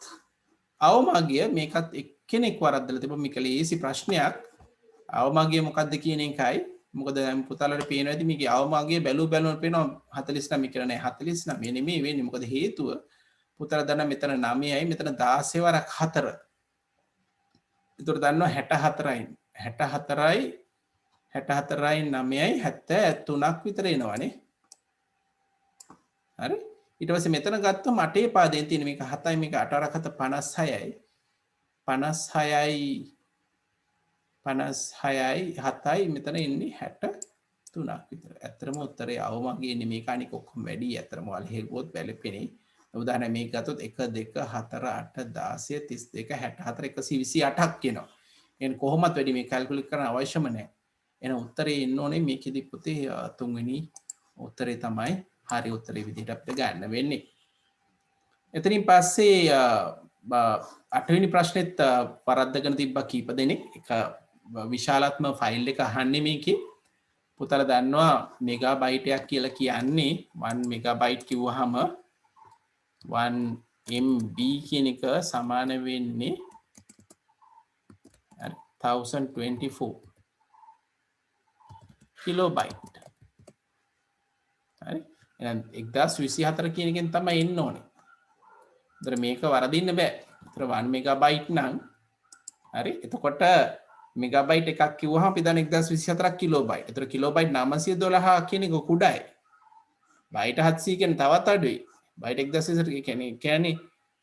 අවමාගිය මේකත් එක්කෙනෙක් වරද්දලා තිබ්බා මේක ලේසි ප්‍රශ්නයක්. අවමාගිය මොකද්ද කියන එකයි. මොකද දැන් පුතාලට පේනවා ඇති මේකේ අවමාගිය බැලුවම පේනවා 49 කියලා නෑ 49 නෙමෙයි වෙන්නේ. මොකද හේතුව පුතාලා දන්නා මෙතන 9යි මෙතන 16 වරක් 4 ඒතර දන්නවා 64යි 9යි 73ක් විතර එනවනේ හරි ඊට පස්සේ මෙතන ගත්තොත් අටේ පාදයෙන් තියෙන මේක 7යි මේක 8 වරක් 7 56යි 7යි මෙතන එන්නේ 63ක් විතර ඇත්තටම උත්තරේ අවමගේ නෙමේ කානික ඔක්කොම වැඩි ඇත්තටම ඔයාලා හෙව්වොත් බැලපෙනේ උදාහරණ මේක ගත්තොත් 1 2 4 8 16 32 64 128ක් කියනවා එහෙනම් කොහොමත් වැඩි මේ කැල්කියුලේට් කරන්න අවශ්‍යම නැහැ එහෙනම් උත්තරේ එන්න ඕනේ මේකෙදි පුතේ තුන්වෙනි උත්තරේ තමයි හරි උත්තරේ විදිහට අපිට ගන්න වෙන්නේ එතනින් පස්සේ අටවෙනි ප්‍රශ්නෙත් වරද්දගෙන තිබ්බා කීප දෙනෙක් එක විශාලාත්ම ෆයිල් එක අහන්නේ මේකේ පුතාලා දන්නවා මෙගාබයිට් එකක් කියලා කියන්නේ 1 මෙගාබයිට් කිව්වහම 1 MB කියන එක සමාන වෙන්නේ 1024 කිලෝබයිට් හරි එහෙනම් 1024 කියන එකෙන් තමයි එන්න ඕනේ. ඒතර මේක වරදින්න බෑ. ඒතර 1 මෙගාබයිට් නම් හරි එතකොට මෙගාබයිට් එකක් කිව්වහම අපි දන්න 1024ක් කිලෝබයිට්. ඒතර කිලෝබයිට් 912 කියන එක කුඩායි. බයිට් 700 කියන්නේ තවත් අඩුයි. බයිට් 1024 කියන්නේ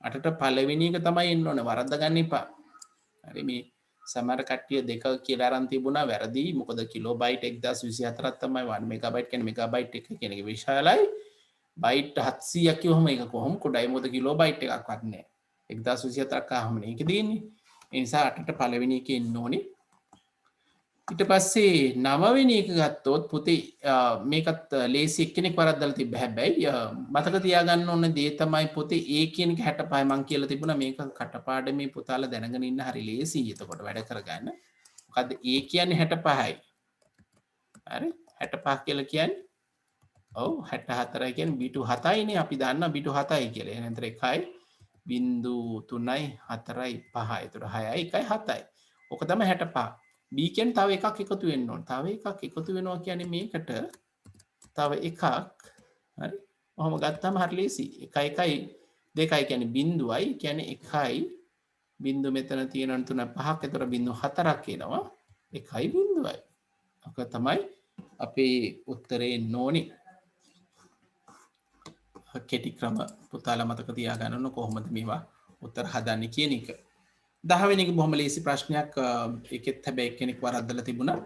8ට පළවෙනි එක තමයි එන්න ඕනේ. වරද්ද ගන්න එපා. හරි මේ සමහර කට්ටිය දෙක කියලා අරන් තිබුණා වැරදි. මොකද කිලෝබයිට් 1024ක් තමයි 1 මෙගාබයිට් කියන්නේ මෙගාබයිට් එක කියන එක විශාලයි. බයිට් 700ක් කිව්වම ඒක කොහොම කුඩායි. මොකද කිලෝබයිට් එකක්වත් නැහැ. 1024ක් ආවමනේ ඒක දෙන්නේ. ඒ නිසා 8ට පළවෙනි එකේ එන්න ඕනේ. ඊට පස්සේ 9 වෙනි එක ගත්තොත් පුතේ මේකත් ලේසි එක්කෙනෙක් වරද්දලා තිබ්බ හැබැයි මතක තියාගන්න ඕන දේ තමයි පුතේ A කියන එක 65 මං කියලා තිබුණා මේක කටපාඩමේ පුතාලා දැනගෙන ඉන්න හරි ලේසියි එතකොට වැඩ කරගන්න. මොකද්ද A කියන්නේ 65යි. හරි 65 කියලා කියන්නේ ඔව් 64යි කියන්නේ B2 7යිනේ අපි දන්නවා B2 7යි කියලා. එහෙනම් එතන 1යි 0.3යි 4යි 5යි. එතකොට 6යි 1යි 7යි. ඔක තමයි 65. B කියන්නේ තව එකක් එකතු වෙන්න ඕන. තව එකක් එකතු වෙනවා කියන්නේ මේකට තව එකක් හරි. ඔහොම ගත්තාම හරි ලේසි. 1 1යි 2යි කියන්නේ බිඳුවයි කියන්නේ 1යි බිඳුව මෙතන තියෙනවා 3 5ක්. ඒතර බිඳුව 4ක් එනවා. 1යි බිඳුවයි. ඔක තමයි අපේ උත්තරේ එන්න ඕනේ. කෙටි ක්‍රම පුතාලා මතක තියාගන්න ඕන කොහොමද මේවා උත්තර හදන්නේ කියන එක. 10 වෙනි එක බොහොම ලේසි ප්‍රශ්නයක් ඒකෙත් හැබැයි එක්කෙනෙක් වරද්දලා තිබුණා.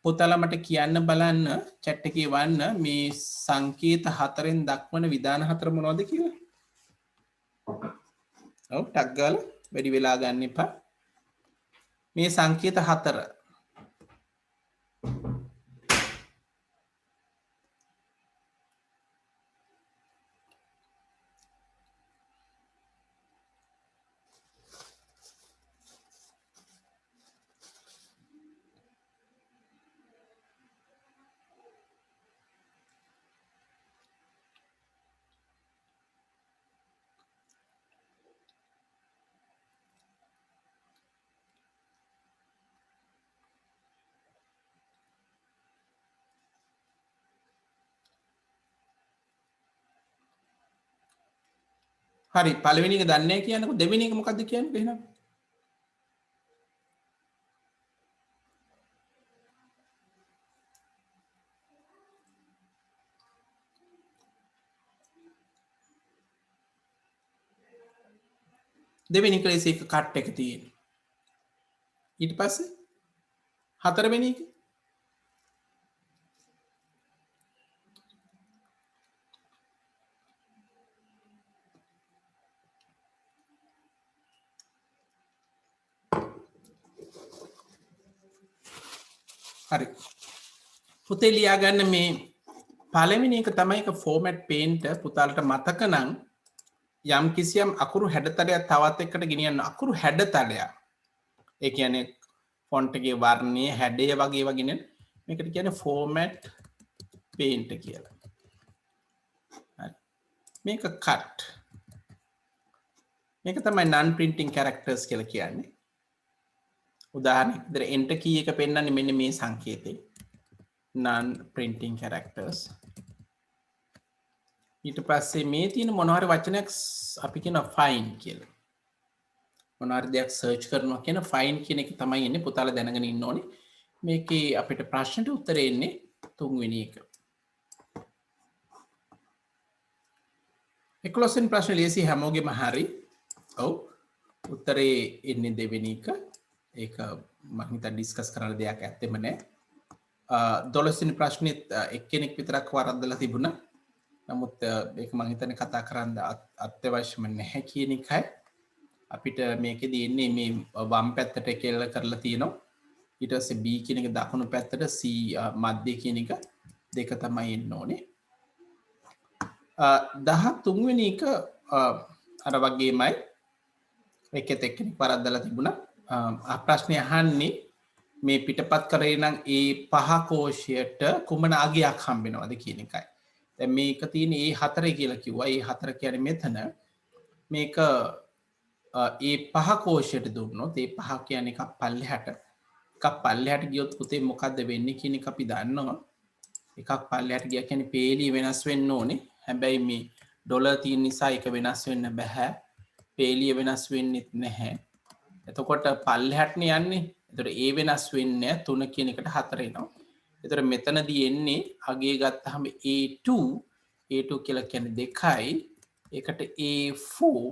පුතාලා මට කියන්න බලන්න chat එකේ වන්න මේ සංකේත හතරෙන් දක්වන විධාන හතර මොනවද කියලා. ඔව් ටක් ගාලා වැඩි වෙලා ගන්න එපා. මේ සංකේත හතර හරි පළවෙනි එක දන්නේ නැහැ කියන්නකො දෙවෙනි එක මොකද්ද කියන්නේ එහෙනම් දෙවෙනි එක ලේසි එක කට් එක තියෙන්නේ ඊට පස්සේ හතරවෙනි එක හරි පුතේ ලියා ගන්න මේ පළවෙනි එක තමයි එක ෆෝමැට් පේන්ට් පුතාලට මතක නම් යම් කිසියම් අකුරු හැඩතලයක් තවත් එක්කට ගෙනියන්න අකුරු හැඩතලයක් ඒ කියන්නේ ෆොන්ට් එකේ වර්ණය හැඩය වගේ ඒවා ගෙනියන මේකට කියන්නේ ෆෝමැට් පේන්ට් කියලා. හරි. මේක කට්. මේක තමයි non printing characters කියලා කියන්නේ. උදාහරණයක් විදිහට enter key එක පෙන්නන්නේ මෙන්න මේ සංකේතේ. non printing characters. ඊට පස්සේ මේ තියෙන මොන හරි වචනයක් අපි කියන find කියලා. මොන හරි දෙයක් search කරනවා කියන find කියන එක තමයි එන්නේ පුතාලා දැනගෙන ඉන්න ඕනේ. මේකේ අපිට ප්‍රශ්නට උත්තරේ එන්නේ තුන්වෙනි එක. 11 වෙනි ප්‍රශ්නේ ලේසි හැමෝගෙම හරි. ඔව්. උත්තරේ එන්නේ දෙවෙනි එක. ඒක මම හිතා ඩිස්කස් කරන්න දෙයක් ඇත්තෙම නැහැ. 12 ප්‍රශ්නෙත් එක්කෙනෙක් විතරක් වරද්දලා තිබුණා. නමුත් ඒක මම හිතන්නේ කතා කරන්න අත්‍යවශ්‍යම නැහැ කියන එකයි. අපිට මේකෙදී ඉන්නේ මේ වම් පැත්තට කෙල්ල කරලා තියෙනවා. ඊට පස්සේ B කියන එක දකුණු පැත්තට C මැද්දේ කියන එක දෙක තමයි එන්න ඕනේ. 13 වෙනි එක අර වගේමයි එකෙත් එක්කෙනෙක් වරද්දලා තිබුණා. ප්‍රශ්නේ අහන්නේ මේ පිටපත් කරේ නම් ඒ 5 කෝෂයට කුමන අගයක් හම්බෙනවද කියන එකයි. දැන් මේක තියෙන්නේ ඒ 4 කියලා කිව්වා. ඒ 4 කියන්නේ මෙතන මේක ඒ 5 කෝෂයට දුන්නොත් ඒ 5 කියන්නේ එකක් පල්ලෙහාට එකක් පල්ලෙහාට ගියොත් පුතේ මොකද්ද වෙන්නේ කියන එක අපි දන්නවා. එකක් පල්ලෙහාට ගියා කියන්නේ පේලිය වෙනස් වෙන්න ඕනේ. හැබැයි මේ ඩොලර් තියෙන නිසා ඒක වෙනස් වෙන්න බෑ. පේලිය වෙනස් වෙන්නෙත් නැහැ. එතකොට පල්ලෙහාටනේ යන්නේ. එතකොට ඒ වෙනස් වෙන්නේ 3 කියන එකට 4 එනවා. එතකොට මෙතනදී එන්නේ අගය ගත්තාම A2 කියලා කියන්නේ 2යි. ඒකට A4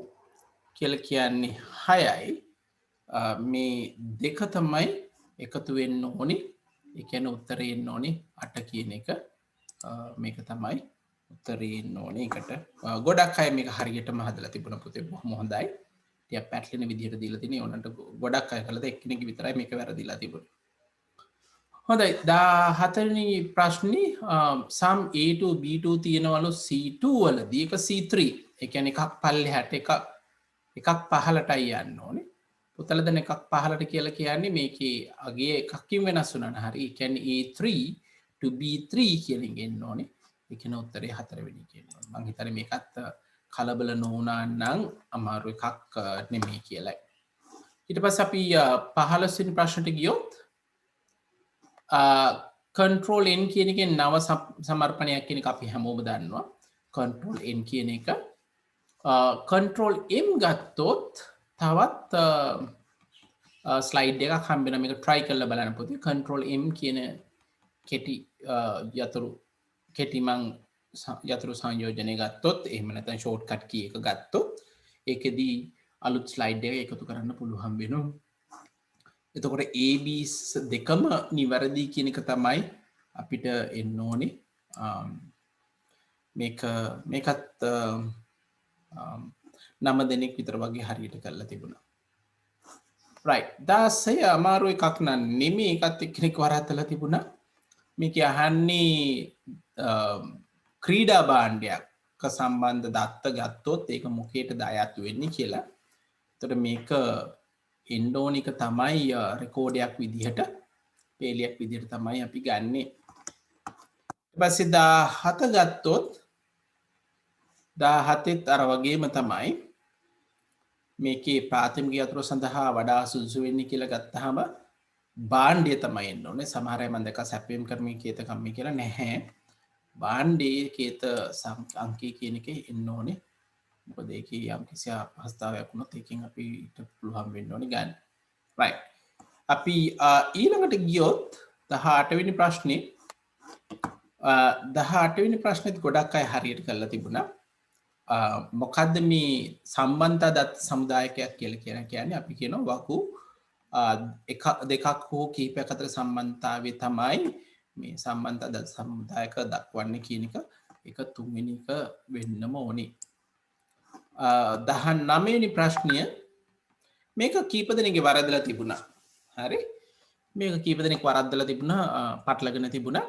කියලා කියන්නේ 6යි. මේ දෙක තමයි එකතු වෙන්න ඕනේ. ඒ කියන්නේ උත්තරේ එන්න ඕනේ 8 කියන එක. මේක තමයි උත්තරේ එන්න ඕනේ. ඒකට ගොඩක් අය මේක හරියටම හදලා තිබුණා පුතේ. බොහොම හොඳයි. ටිකක් පැටලෙන විදිහට දීලා තියෙන්නේ. ඕනන්ට ගොඩක් අය කළාද එක්කෙනෙක් විතරයි මේක වැරදිලා තිබුණේ. හොඳයි 14 වෙනි ප්‍රශ්නේ sum A2 B2 තියෙනවලු C2 වලදී එක C3. ඒ කියන්නේ එකක් පල්ලෙහාට එකක් පහළටයි යන්න ඕනේ. පුතල දැන් එකක් පහළට කියලා කියන්නේ මේකේ අගය එකකින් වෙනස් වුණා නම් හරි. ඒ කියන්නේ A3 to B3 කියලා ගෙන්න ඕනේ. ඒ කියන උත්තරේ 4 වෙනි කියනවා. මම හිතන්නේ මේකත් කලබල නොවුනා නම් අමාරු එකක් නෙමෙයි කියලායි. ඊට පස්සේ අපි 15 වෙනි ප්‍රශ්නට ගියොත් control n කියන එකේ නව සමර්පණයක් කියන එක අපි හැමෝම දන්නවා. control n කියන එක control m ගත්තොත් තවත් ස්ලයිඩ් එකක් හම්බෙනවා. මේක try කරලා බලන්න පුතේ. control m කියන කෙටි මං යතුරු සංයෝජනය ගත්තොත් එහෙම නැත්නම් ෂෝට්කට් කී එක ගත්තොත් ඒකෙදී අලුත් ස්ලයිඩ් එක එකතු කරන්න පුළුවන් වෙනවා. එතකොට AB දෙකම නිවැරදි කියන එක තමයි අපිට එන්න ඕනේ. මේකත් 9 දෙනෙක් විතර වගේ හරියට කරලා තිබුණා. right 16 අමාරු එකක් නන් නෙමෙයි. ඒකත් එක්කෙනෙක් වරහතලා තිබුණා. මේක අහන්නේ ක්‍රීඩා භාණ්ඩයක් සම්බන්ධ දත්ත ගත්තොත් ඒක මොකේටද අයත් වෙන්නේ කියලා. එතකොට මේක එන්ඩෝනික තමයි රෙකෝඩයක් විදිහට පේලියක් විදිහට තමයි අපි ගන්නෙ. ඊපස්සේ 17 ගත්තොත් 17ත් අර වගේම තමයි මේකේ ප්‍රාථමික යතුරු සඳහා වඩා සුදුසු වෙන්නේ කියලා ගත්තාම භාණ්ඩය තමයි එන්න ඕනේ. සමහර අය මම දැක්කා සැපයීම් ක්‍රමයේ කේත කම්මි කියලා නැහැ. භාණ්ඩයේ කේත අංකය කියන එකේ එන්න ඕනේ. මොකද ඒකේ යම් කිසි අපහසුතාවයක් වුණොත් ඒකෙන් අපිට පුළුවන් වෙන්න ඕනේ ගන්න. right. අපි ඊළඟට ගියොත් 18 වෙනි ප්‍රශ්නේ 18 වෙනි ප්‍රශ්නෙත් ගොඩක් අය හරියට කරලා තිබුණා. මොකද්ද මේ සම්බන්ධතා දත්ත සමුදායකයක් කියලා කියන්නේ අපි කියනවා වකු එකක් දෙකක් හෝ කීපයක් අතර සම්බන්ධතාවය තමයි මේ සම්බන්ධතා දත්ත සමුදායක දක්වන්නේ කියන එක තුන්වෙනි එක වෙන්නම ඕනේ. 19 වෙනි ප්‍රශ්නය මේක කීප දෙනෙක්ගේ වරදලා තිබුණා. හරි මේක කීප දෙනෙක් වරද්දලා තිබුණා පටලගෙන තිබුණා.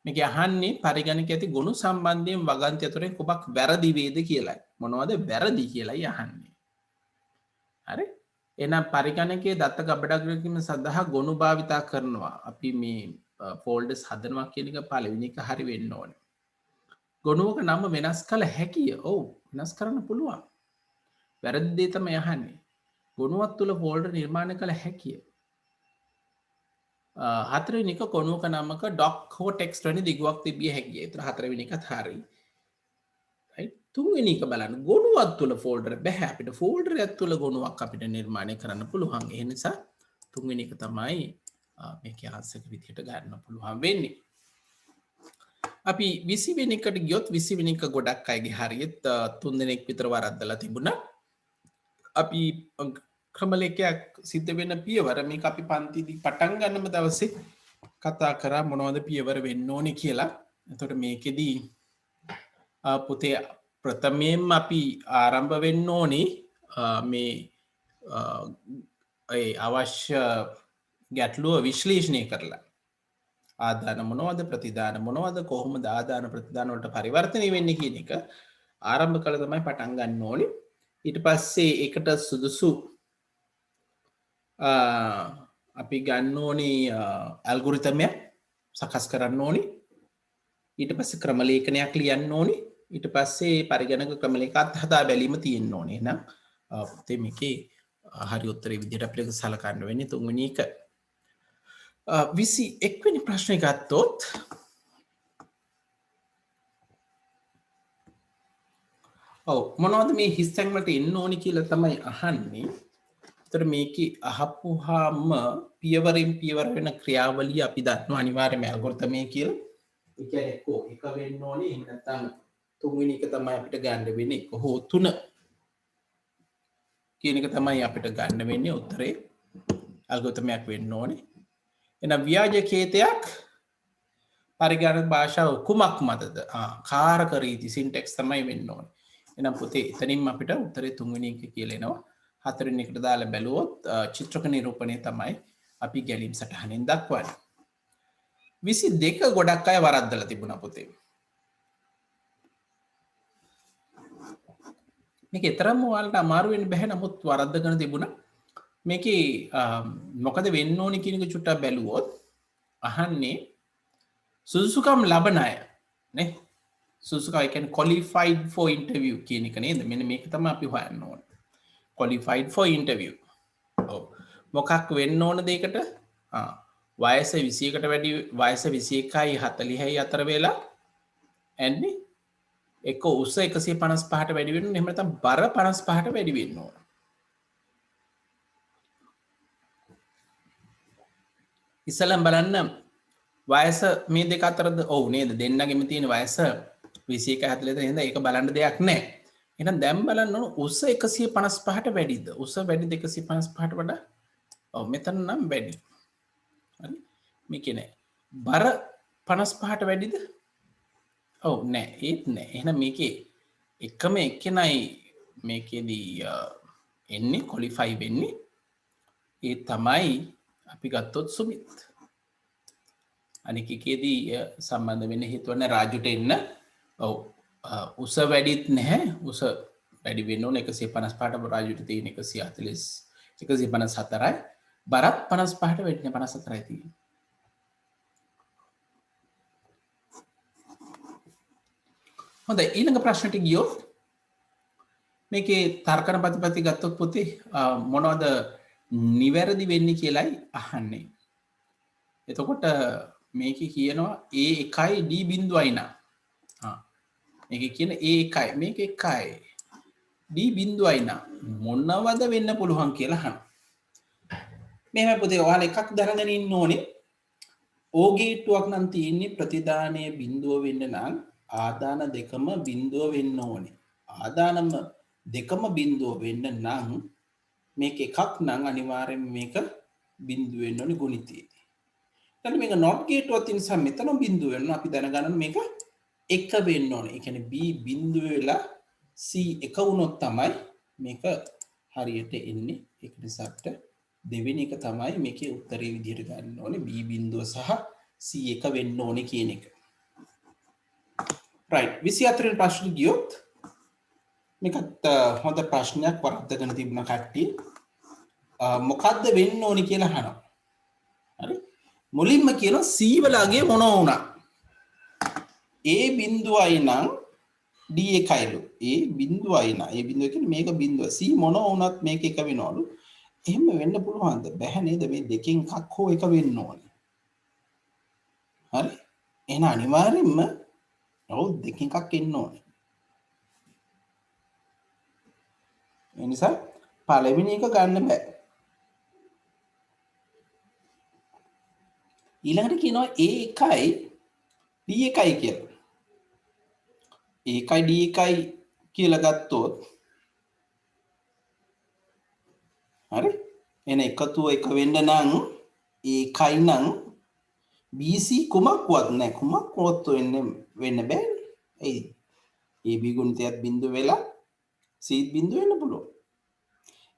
මේක අහන්නේ පරිගණක ඇති ගොනු සම්බන්ධයෙන් වගන්ති අතරින් කොබක් වැරදි වේද කියලායි. මොනවද වැරදි කියලායි අහන්නේ. හරි එහෙනම් පරිගණකයේ දත්ත ගබඩා කිරීම සඳහා ගොනු භාවිතා කරනවා. අපි මේ ෆෝල්ඩර්ස් හදනවා කියන එක පළවෙනි එක හරි වෙන්න ඕනේ. ගොනුවක නම වෙනස් කළ හැකිය. ඔව් වෙනස් කරන්න පුළුවන්. වැරදි දේ තමයි අහන්නේ. ගොනුවක් තුල ෆෝල්ඩර් නිර්මාණය කළ හැකිය. හතරවෙනි එක ගොනුවක නමක ඩොක් හෝ ටෙක්ස්ට් වැනි දිගුවක් තිබිය හැකිය. ඒතර හතරවෙනි එකත් හරි. right තුන්වෙනි එක බලන්න ගොනුවක් තුල ෆෝල්ඩර් බෑ අපිට ෆෝල්ඩර් එකක් තුල ගොනුවක් අපිට නිර්මාණය කරන්න පුළුවන්. ඒ නිසා තුන්වෙනි එක තමයි මේකේ ආන්සර් විදිහට ගන්න පුළුවන් වෙන්නේ. අපි 20 වෙනි එකට ගියොත් 20 වෙනි එක ගොඩක් අයගේ හරියට 3 දෙනෙක් විතර වරද්දලා තිබුණා. අපි ක්‍රමලේඛයක් සිද්ධ වෙන පියවර මේක අපි පන්තිදී පටන් ගන්නම දවසේ කතා කරා මොනවද පියවර වෙන්න ඕනේ කියලා. එතකොට මේකෙදී පුතේ ප්‍රථමයෙන්ම අපි ආරම්භ වෙන්න ඕනේ මේ අවශ්‍ය ගැටලුව විශ්ලේෂණය කරලා. ආදාන මොනවද ප්‍රතිදාන මොනවද කොහොමද ආදාන ප්‍රතිදාන වලට පරිවර්තනය වෙන්නේ කියන එක ආරම්භ කළ තමයි පටන් ගන්න ඕනේ. ඊට පස්සේ ඒකට සුදුසු අපි ගන්න ඕනේ ඇල්ගොරිතමයක් සකස් කරන්න ඕනේ. ඊට පස්සේ ක්‍රම ලේඛනයක් ලියන්න ඕනේ. ඊට පස්සේ පරිගණක ක්‍රම ලේඛ අත්හදා බැලීම තියෙන්න ඕනේ. එහෙනම් පුතේ මේකේ හරි උත්තරේ විදිහට අපිට සලකන්න වෙන්නේ තුන්වෙනි එක. 21 වෙනි ප්‍රශ්නේ ගත්තොත් මොනවද මේ හිස් තැන් වලට එන්න ඕනි කියලා තමයි අහන්නේ. ඒතර මේකේ අහපුවාම පියවරෙන් පියවර වෙන ක්‍රියාවලිය අපි දන්නවා අනිවාර්යයෙන්ම ඇල්ගොරිතමය කියලා. ඒ කියන්නේ කො එක වෙන්න ඕනේ එහෙම නැත්නම් තුන්වෙනි එක තමයි අපිට ගන්න වෙන්නේ. එක හෝ තුන කියන එක තමයි අපිට ගන්න වෙන්නේ උත්තරේ. ඇල්ගොරිතමයක් වෙන්න ඕනේ. එන ව්‍යාජකේතයක් පරිගණක භාෂාව කුමක් මතද? කාරක රීති සින්ටැක්ස් තමයි වෙන්න ඕනේ. එහෙනම් පුතේ එතනින්ම අපිට උත්තරේ තුන්වෙනි එක කියලා එනවා. හතරවෙනි එකට දාලා බැලුවොත් චිත්‍රක නිරූපණය තමයි අපි ගැලීම් සටහනෙන් දක්වන්නේ. 22 ගොඩක් අය වරද්දලා තිබුණා පුතේ. මේක තරම් ඔයාලට අමාරු වෙන්න බෑ නමුත් වරද්දගෙන තිබුණා. මේකේ මොකද වෙන්න ඕනි කියන එක චුට්ටක් බැලුවොත් අහන්නේ සුදුසුකම් ලබන අය නේ සුදුසුකම් කියන්නේ qualified for interview කියන එක නේද? මෙන්න මේක තමයි අපි හොයන්න ඕනේ. qualified for interview. ඔව්. මොකක් වෙන්න ඕන දෙයකට? වයස 21කට වැඩි වයස 21යි 40යි අතර වෙලා එන්නේ එක උස 155ට වැඩි වෙන්න ඕනේ. එහෙම නැත්නම් බර 55ට වැඩි වෙන්න ඕන. ඉස්සලම් බලන්න වයස මේ දෙක අතරද ඔව් නේද දෙන්නගෙම තියෙන වයස 21 40 එහෙනම් ඒක බලන්න දෙයක් නැහැ. එහෙනම් දැන් බලන්න ඕන උස 155ට වැඩිද? උස වැඩිද 155ට වඩා? ඔව් මෙතන නම් වැඩි. හරි. මේකේ නෑ. බර 55ට වැඩිද? ඔව් නෑ ඒත් නෑ. එහෙනම් මේකේ එකම එක්කෙනයි මේකේදී එන්නේ ක්වොලිෆයි වෙන්නේ. ඒ තමයි අපි ගත්තොත් සුමිත්. අනික එකේදී සම්බන්ධ වෙන්න හේතුවන්නේ රාජුට එන්න. ඔව් උස වැඩිත් නැහැ. උස වැඩි වෙන්න ඕන 155ට රාජුට තියෙන 154යි. බරත් 55ට වැඩි නැහැ 54යි තියෙන්නේ. හොඳයි ඊළඟ ප්‍රශ්නට ගියොත් මේකේ තර්කන ප්‍රතිපත්ති ගත්තොත් පුතේ මොනවද නිවැරදි වෙන්නේ කියලායි අහන්නේ. එතකොට මේකේ කියනවා A1යි D බිඳුවයි නා. මේකේ කියන A1යි මේක 1යි D බිඳුවයි නා මොනවද වෙන්න පුළුවන් කියලා අහනවා. මෙහෙම පුතේ ඔයාලා එකක් දැනගෙන ඉන්න ඕනේ. O ගේට්ටුවක් නම් තියෙන්නේ ප්‍රතිදානයේ බිඳුව වෙන්න නම් ආදාන දෙකම බිඳුව වෙන්න ඕනේ. ආදානම දෙකම බිඳුව වෙන්න නම් මේක එකක් නම් අනිවාර්යයෙන්ම මේක බිඳුව වෙන්න ඕනේ ගුණිතයේදී. ඊට මේක not ගේට්ටුවක් තියෙන නිසා මෙතන බිඳුව වෙනවා. අපි දැනගන්න මේක එක වෙන්න ඕනේ. ඒ කියන්නේ B බිඳුව වෙලා C එක වුණොත් තමයි මේක හරියට එන්නේ. ඒක නිසා අපිට දෙවෙනි එක තමයි මේකේ උත්තරේ විදිහට ගන්න ඕනේ. B බිඳුව සහ C එක වෙන්න ඕනේ කියන එක. right 24 වෙනි ප්‍රශ්නෙට ගියොත් මේකත් හොඳ ප්‍රශ්නයක් වරද්දගෙන තිබුණ කට්ටිය මොකද්ද වෙන්න ඕනි කියලා අහනවා. හරි මුලින්ම කියනවා C වලගේ මොන වුණා A බිඳුවයි නම් D එකයිලු A බිඳුවයි නම් A බිඳුව කියන්නේ මේක බිඳුව C මොන වුණත් මේක එක වෙනවලු. එහෙම වෙන්න පුළුවන්ද? බැහැ නේද? මේ දෙකෙන් එකක් හෝ එක වෙන්න ඕනේ. හරි එහෙනම් අනිවාර්යෙන්ම ඔව් දෙකෙන් එකක් එන්න ඕනේ. ඒ නිසා පළවෙනි එක ගන්න බෑ. ඊළඟට කියනවා A1යි D1යි කියලා. A1යි D1යි කියලා ගත්තොත් හරි එන එකතුව එක වෙන්න නම් A1යි නම් BC කුමක්වත් නැහැ. කුමක්වත් වෙන්න බෑනේ. එයි AB ගුණිතයත් බිඳුව වෙලා C බිඳුව වෙන්න පුළුවන්.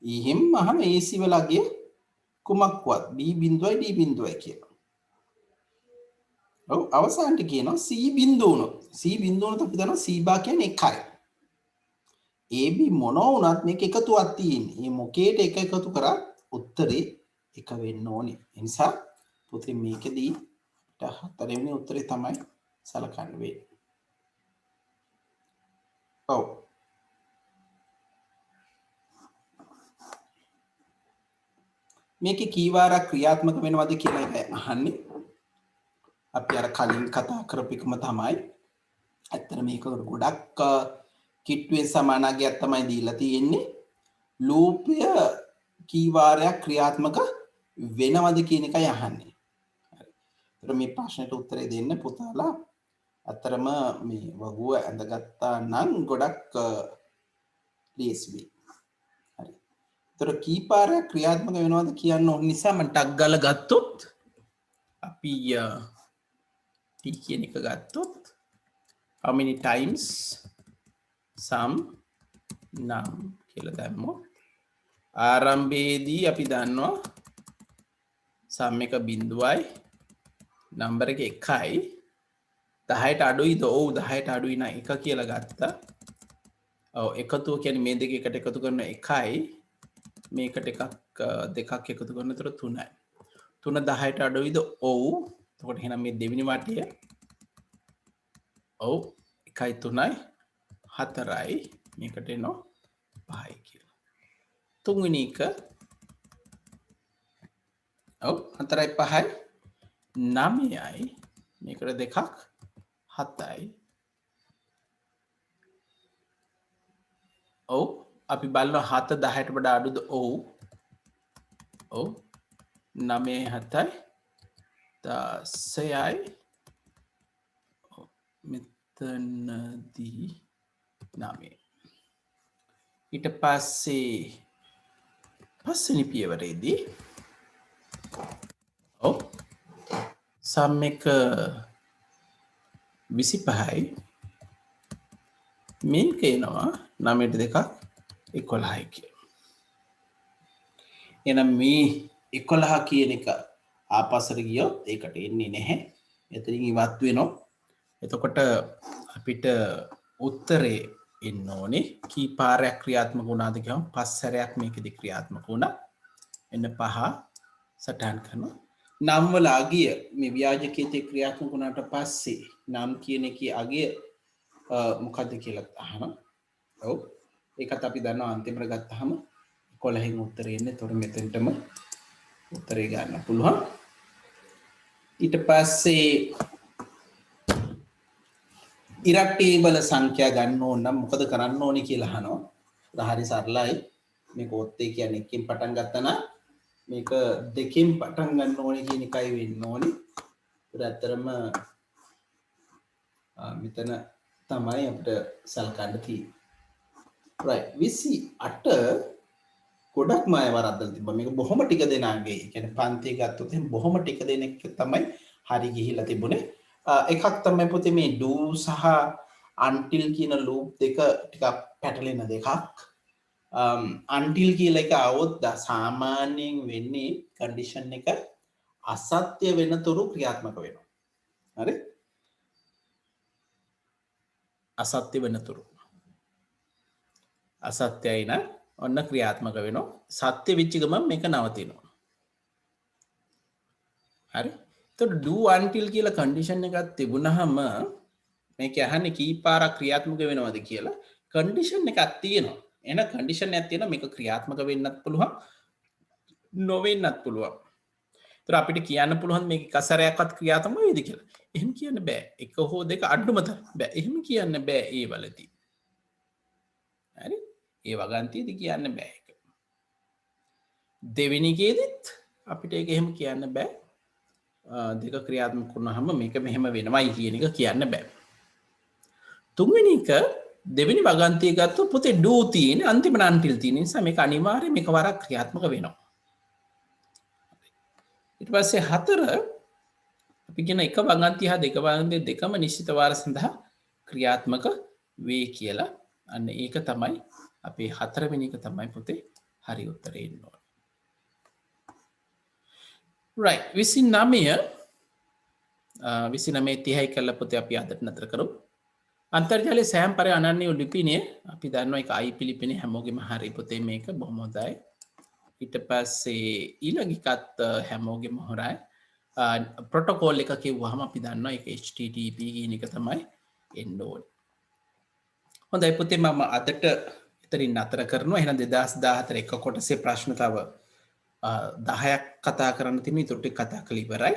එහෙම අහම AC වෙලා ගිය කුමක්වත් B බිඳුවයි D බිඳුවයි කියලා. ඔව් අවසානට කියනවා C බිඳුව උනොත්. C බිඳුව උනොත් අපි දන්නවා C බා කියන්නේ 1යි. AB මොනවා වුණත් මේක එකතුවක් තියෙන්නේ. මේ මොකේට එක එකතු කරා උත්තරේ එක වෙන්න ඕනේ. ඒ නිසා පුතේ මේකෙදී 4 වෙනි උත්තරේ තමයි සලකන්න වෙන්නේ. ඔව්. මේකේ කී වාරක් ක්‍රියාත්මක වෙනවද කියලා එක අහන්නේ. අපි අර කලින් කතා කරපිකම තමයි. ඇත්තට මේක ගොඩක් කිට්ටුවේ සමානාගයක් තමයි දීලා තියෙන්නේ. ලූපය කී වාරයක් ක්‍රියාත්මක වෙනවද කියන එකයි අහන්නේ. හරි. ඒතර මේ ප්‍රශ්නෙට උත්තරේ දෙන්න පුතාලා අතරම මේ වගුව ඇඳගත්තා නම් ගොඩක් ලේසි වෙයි. හරි. ඒතර කී පාරක් ක්‍රියාත්මක වෙනවද කියන්න ඕන නිසා මම ටක් ගාලා ගත්තොත් අපි T කියන එක ගත්තොත් how many times some නම් කියලා දැම්මොත් ආරම්භයේදී අපි දන්නවා සම් එක බිඳුවයි නම්බර එක 1යි 10ට අඩුයිද? ඔව් 10ට අඩුයි නම් 1 කියලා ගත්තා. ඔව් එකතුව කියන්නේ මේ දෙක එකට එකතු කරන 1යි මේකට දෙකක් එකතු කරනතර 3යි. 3 10ට අඩුයිද? ඔව්. එතකොට එහෙනම් මේ දෙවෙනි වටය ඔව් 1යි 3යි 4යි මේකට එනවා 5යි කියලා. තුන්වෙනි එක ඔව් 4යි 5යි 9යි මේකට දෙකක් 7යි. ඔව් අපි බලනවා 7 10ට වඩා අඩුද? ඔව්. ඔව් 9 7යි 16යි මෙතනදී 9. ඊට පස්සේ පස්වෙනි පියවරේදී ඔව් සම් එක 25යි මේක එනවා 9ට දෙකක් 11යි කියලා. එහෙනම් මේ 11 කියන එක ආපස්සට ගියොත් ඒකට එන්නේ නැහැ. එතනින් ඉවත් වෙනවා. එතකොට අපිට උත්තරේ එන්න ඕනේ කී පාරයක් ක්‍රියාත්මක වුණාද කියවම 5 සැරයක් මේකෙදි ක්‍රියාත්මක වුණා. එන්න 5 සටහන් කරනවා. නම් වල අගය මේ ව්‍යාජකීයතේ ක්‍රියාත්මක වුණාට පස්සේ නම් කියන එකේ අගය මොකද්ද කියලා අහනවා. ඔව්. ඒකත් අපි දන්නවා අන්තිමට ගත්තාම 11න් උත්තරේ එන්නේ. ඒතොර මෙතෙන්ටම උත්තරේ ගන්න පුළුවන්. ඊට පස්සේ ඉරටේබල් සංඛ්‍යා ගන්න ඕන නම් මොකද කරන්න ඕනේ කියලා අහනවා. හරි සරලයි. මේක ඔත්තේ කියන්නේ එකකින් පටන් ගත්තා නම් මේක දෙකෙන් පටන් ගන්න ඕනේ කියන එකයි වෙන්න ඕනේ. ඒක ඇත්තරම මෙතන තමයි අපිට සල්කන්න තියෙන්නේ. right 28 ගොඩක්ම අය වරද්දලා තිබ්බා. මේක බොහොම ටික දෙනාගේ. ඒ කියන්නේ පන්තිය ගත්තොත් එහෙනම් බොහොම ටික දෙනෙක් තමයි හරි ගිහිලා තිබුණේ. එකක් තමයි පුතේ මේ do සහ until කියන loop දෙක ටිකක් පැටලෙන දෙකක්. until කියලා එක આવොත් සාමාන්‍යයෙන් වෙන්නේ condition එක අසත්‍ය වෙනතුරු ක්‍රියාත්මක වෙනවා. හරි? අසත්‍ය වෙනතුරු. අසත්‍යයි නම් ඔන්න ක්‍රියාත්මක වෙනවා. සත්‍ය වෙච්ච ගමන් මේක නවතිනවා. හරි? එතකොට do until කියලා condition එකක් තිබුණාම මේක අහන්නේ කී පාරක් ක්‍රියාත්මක වෙනවද කියලා. condition එකක් තියෙනවා. එන condition එකක් තියෙනවා මේක ක්‍රියාත්මක වෙන්නත් පුළුවන් නොවෙන්නත් පුළුවන්. ඒතර අපිට කියන්න පුළුවන් මේක කසරයක්වත් ක්‍රියාත්මක වෙයිද කියලා. එහෙම කියන්න බෑ. එක හෝ දෙක අඩුම බෑ. එහෙම කියන්න බෑ ඒ වලදී. හරි? ඒ වගන්තියදී කියන්න බෑ ඒක. දෙවෙනි එකේදීත් අපිට ඒක එහෙම කියන්න බෑ. දෙක ක්‍රියාත්මක වුණාම මේක මෙහෙම වෙනවයි කියන එක කියන්න බෑ. තුන්වෙනි එක දෙවෙනි වගන්තිය ගත්තොත් පුතේ do තියෙන්නේ අන්තිම until තියෙන නිසා මේක අනිවාර්යයෙන් මේක වරක් ක්‍රියාත්මක වෙනවා. ඊට පස්සේ 4 අපි කියන එක වගන්ති හා දෙක වගන්ති දෙකම නිශ්චිත වාර සඳහා ක්‍රියාත්මක වේ කියලා. අන්න ඒක තමයි අපේ 4 වෙනි එක තමයි පුතේ හරි උත්තරේ එන්න ඕන. right 29 29:30යි කරලා පුතේ අපි අදට නතර කරමු. අන්තර්ජාලයේ සෑම පරි අනන්‍ය ලිපිනේ අපි දන්නවා ඒක අයි පිළිපිනේ හැමෝගෙම හරි පුතේ මේක බොහොම හොඳයි. ඊට පස්සේ ඊළඟිකත් හැමෝගෙම හොරයි. ප්‍රොටෝකෝල් එක කිව්වහම අපි දන්නවා ඒක HTTP කියන එක තමයි එන්න ඕනේ. හොඳයි පුතේ මම අදට එතනින් නතර කරනවා. එහෙනම් 2014 එක කොටසේ ප්‍රශ්න තව 10ක් කතා කරන්න තියෙනවා. ඊට ටික කතා කරලා ඉවරයි.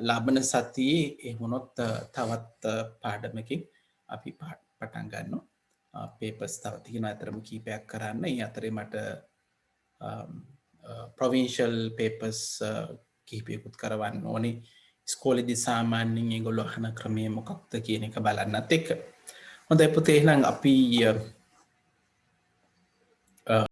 ලබන සතියේ එහෙමනොත් තවත් පාඩමකින් අපි පටන් ගන්නවා. පේපර්ස් තව තියෙනවා අතරම කීපයක් කරන්න. ඒ අතරේ මට ප්‍රොවින්ෂල් පේපර්ස් කිහිපයකුත් කරවන්න ඕනේ. ඉස්කෝලේදී සාමාන්‍යයෙන් ඒගොල්ලෝ අහන ක්‍රමය මොකක්ද කියන එක බලන්නත් එක්ක. හොඳයි පුතේ එහෙනම් අපි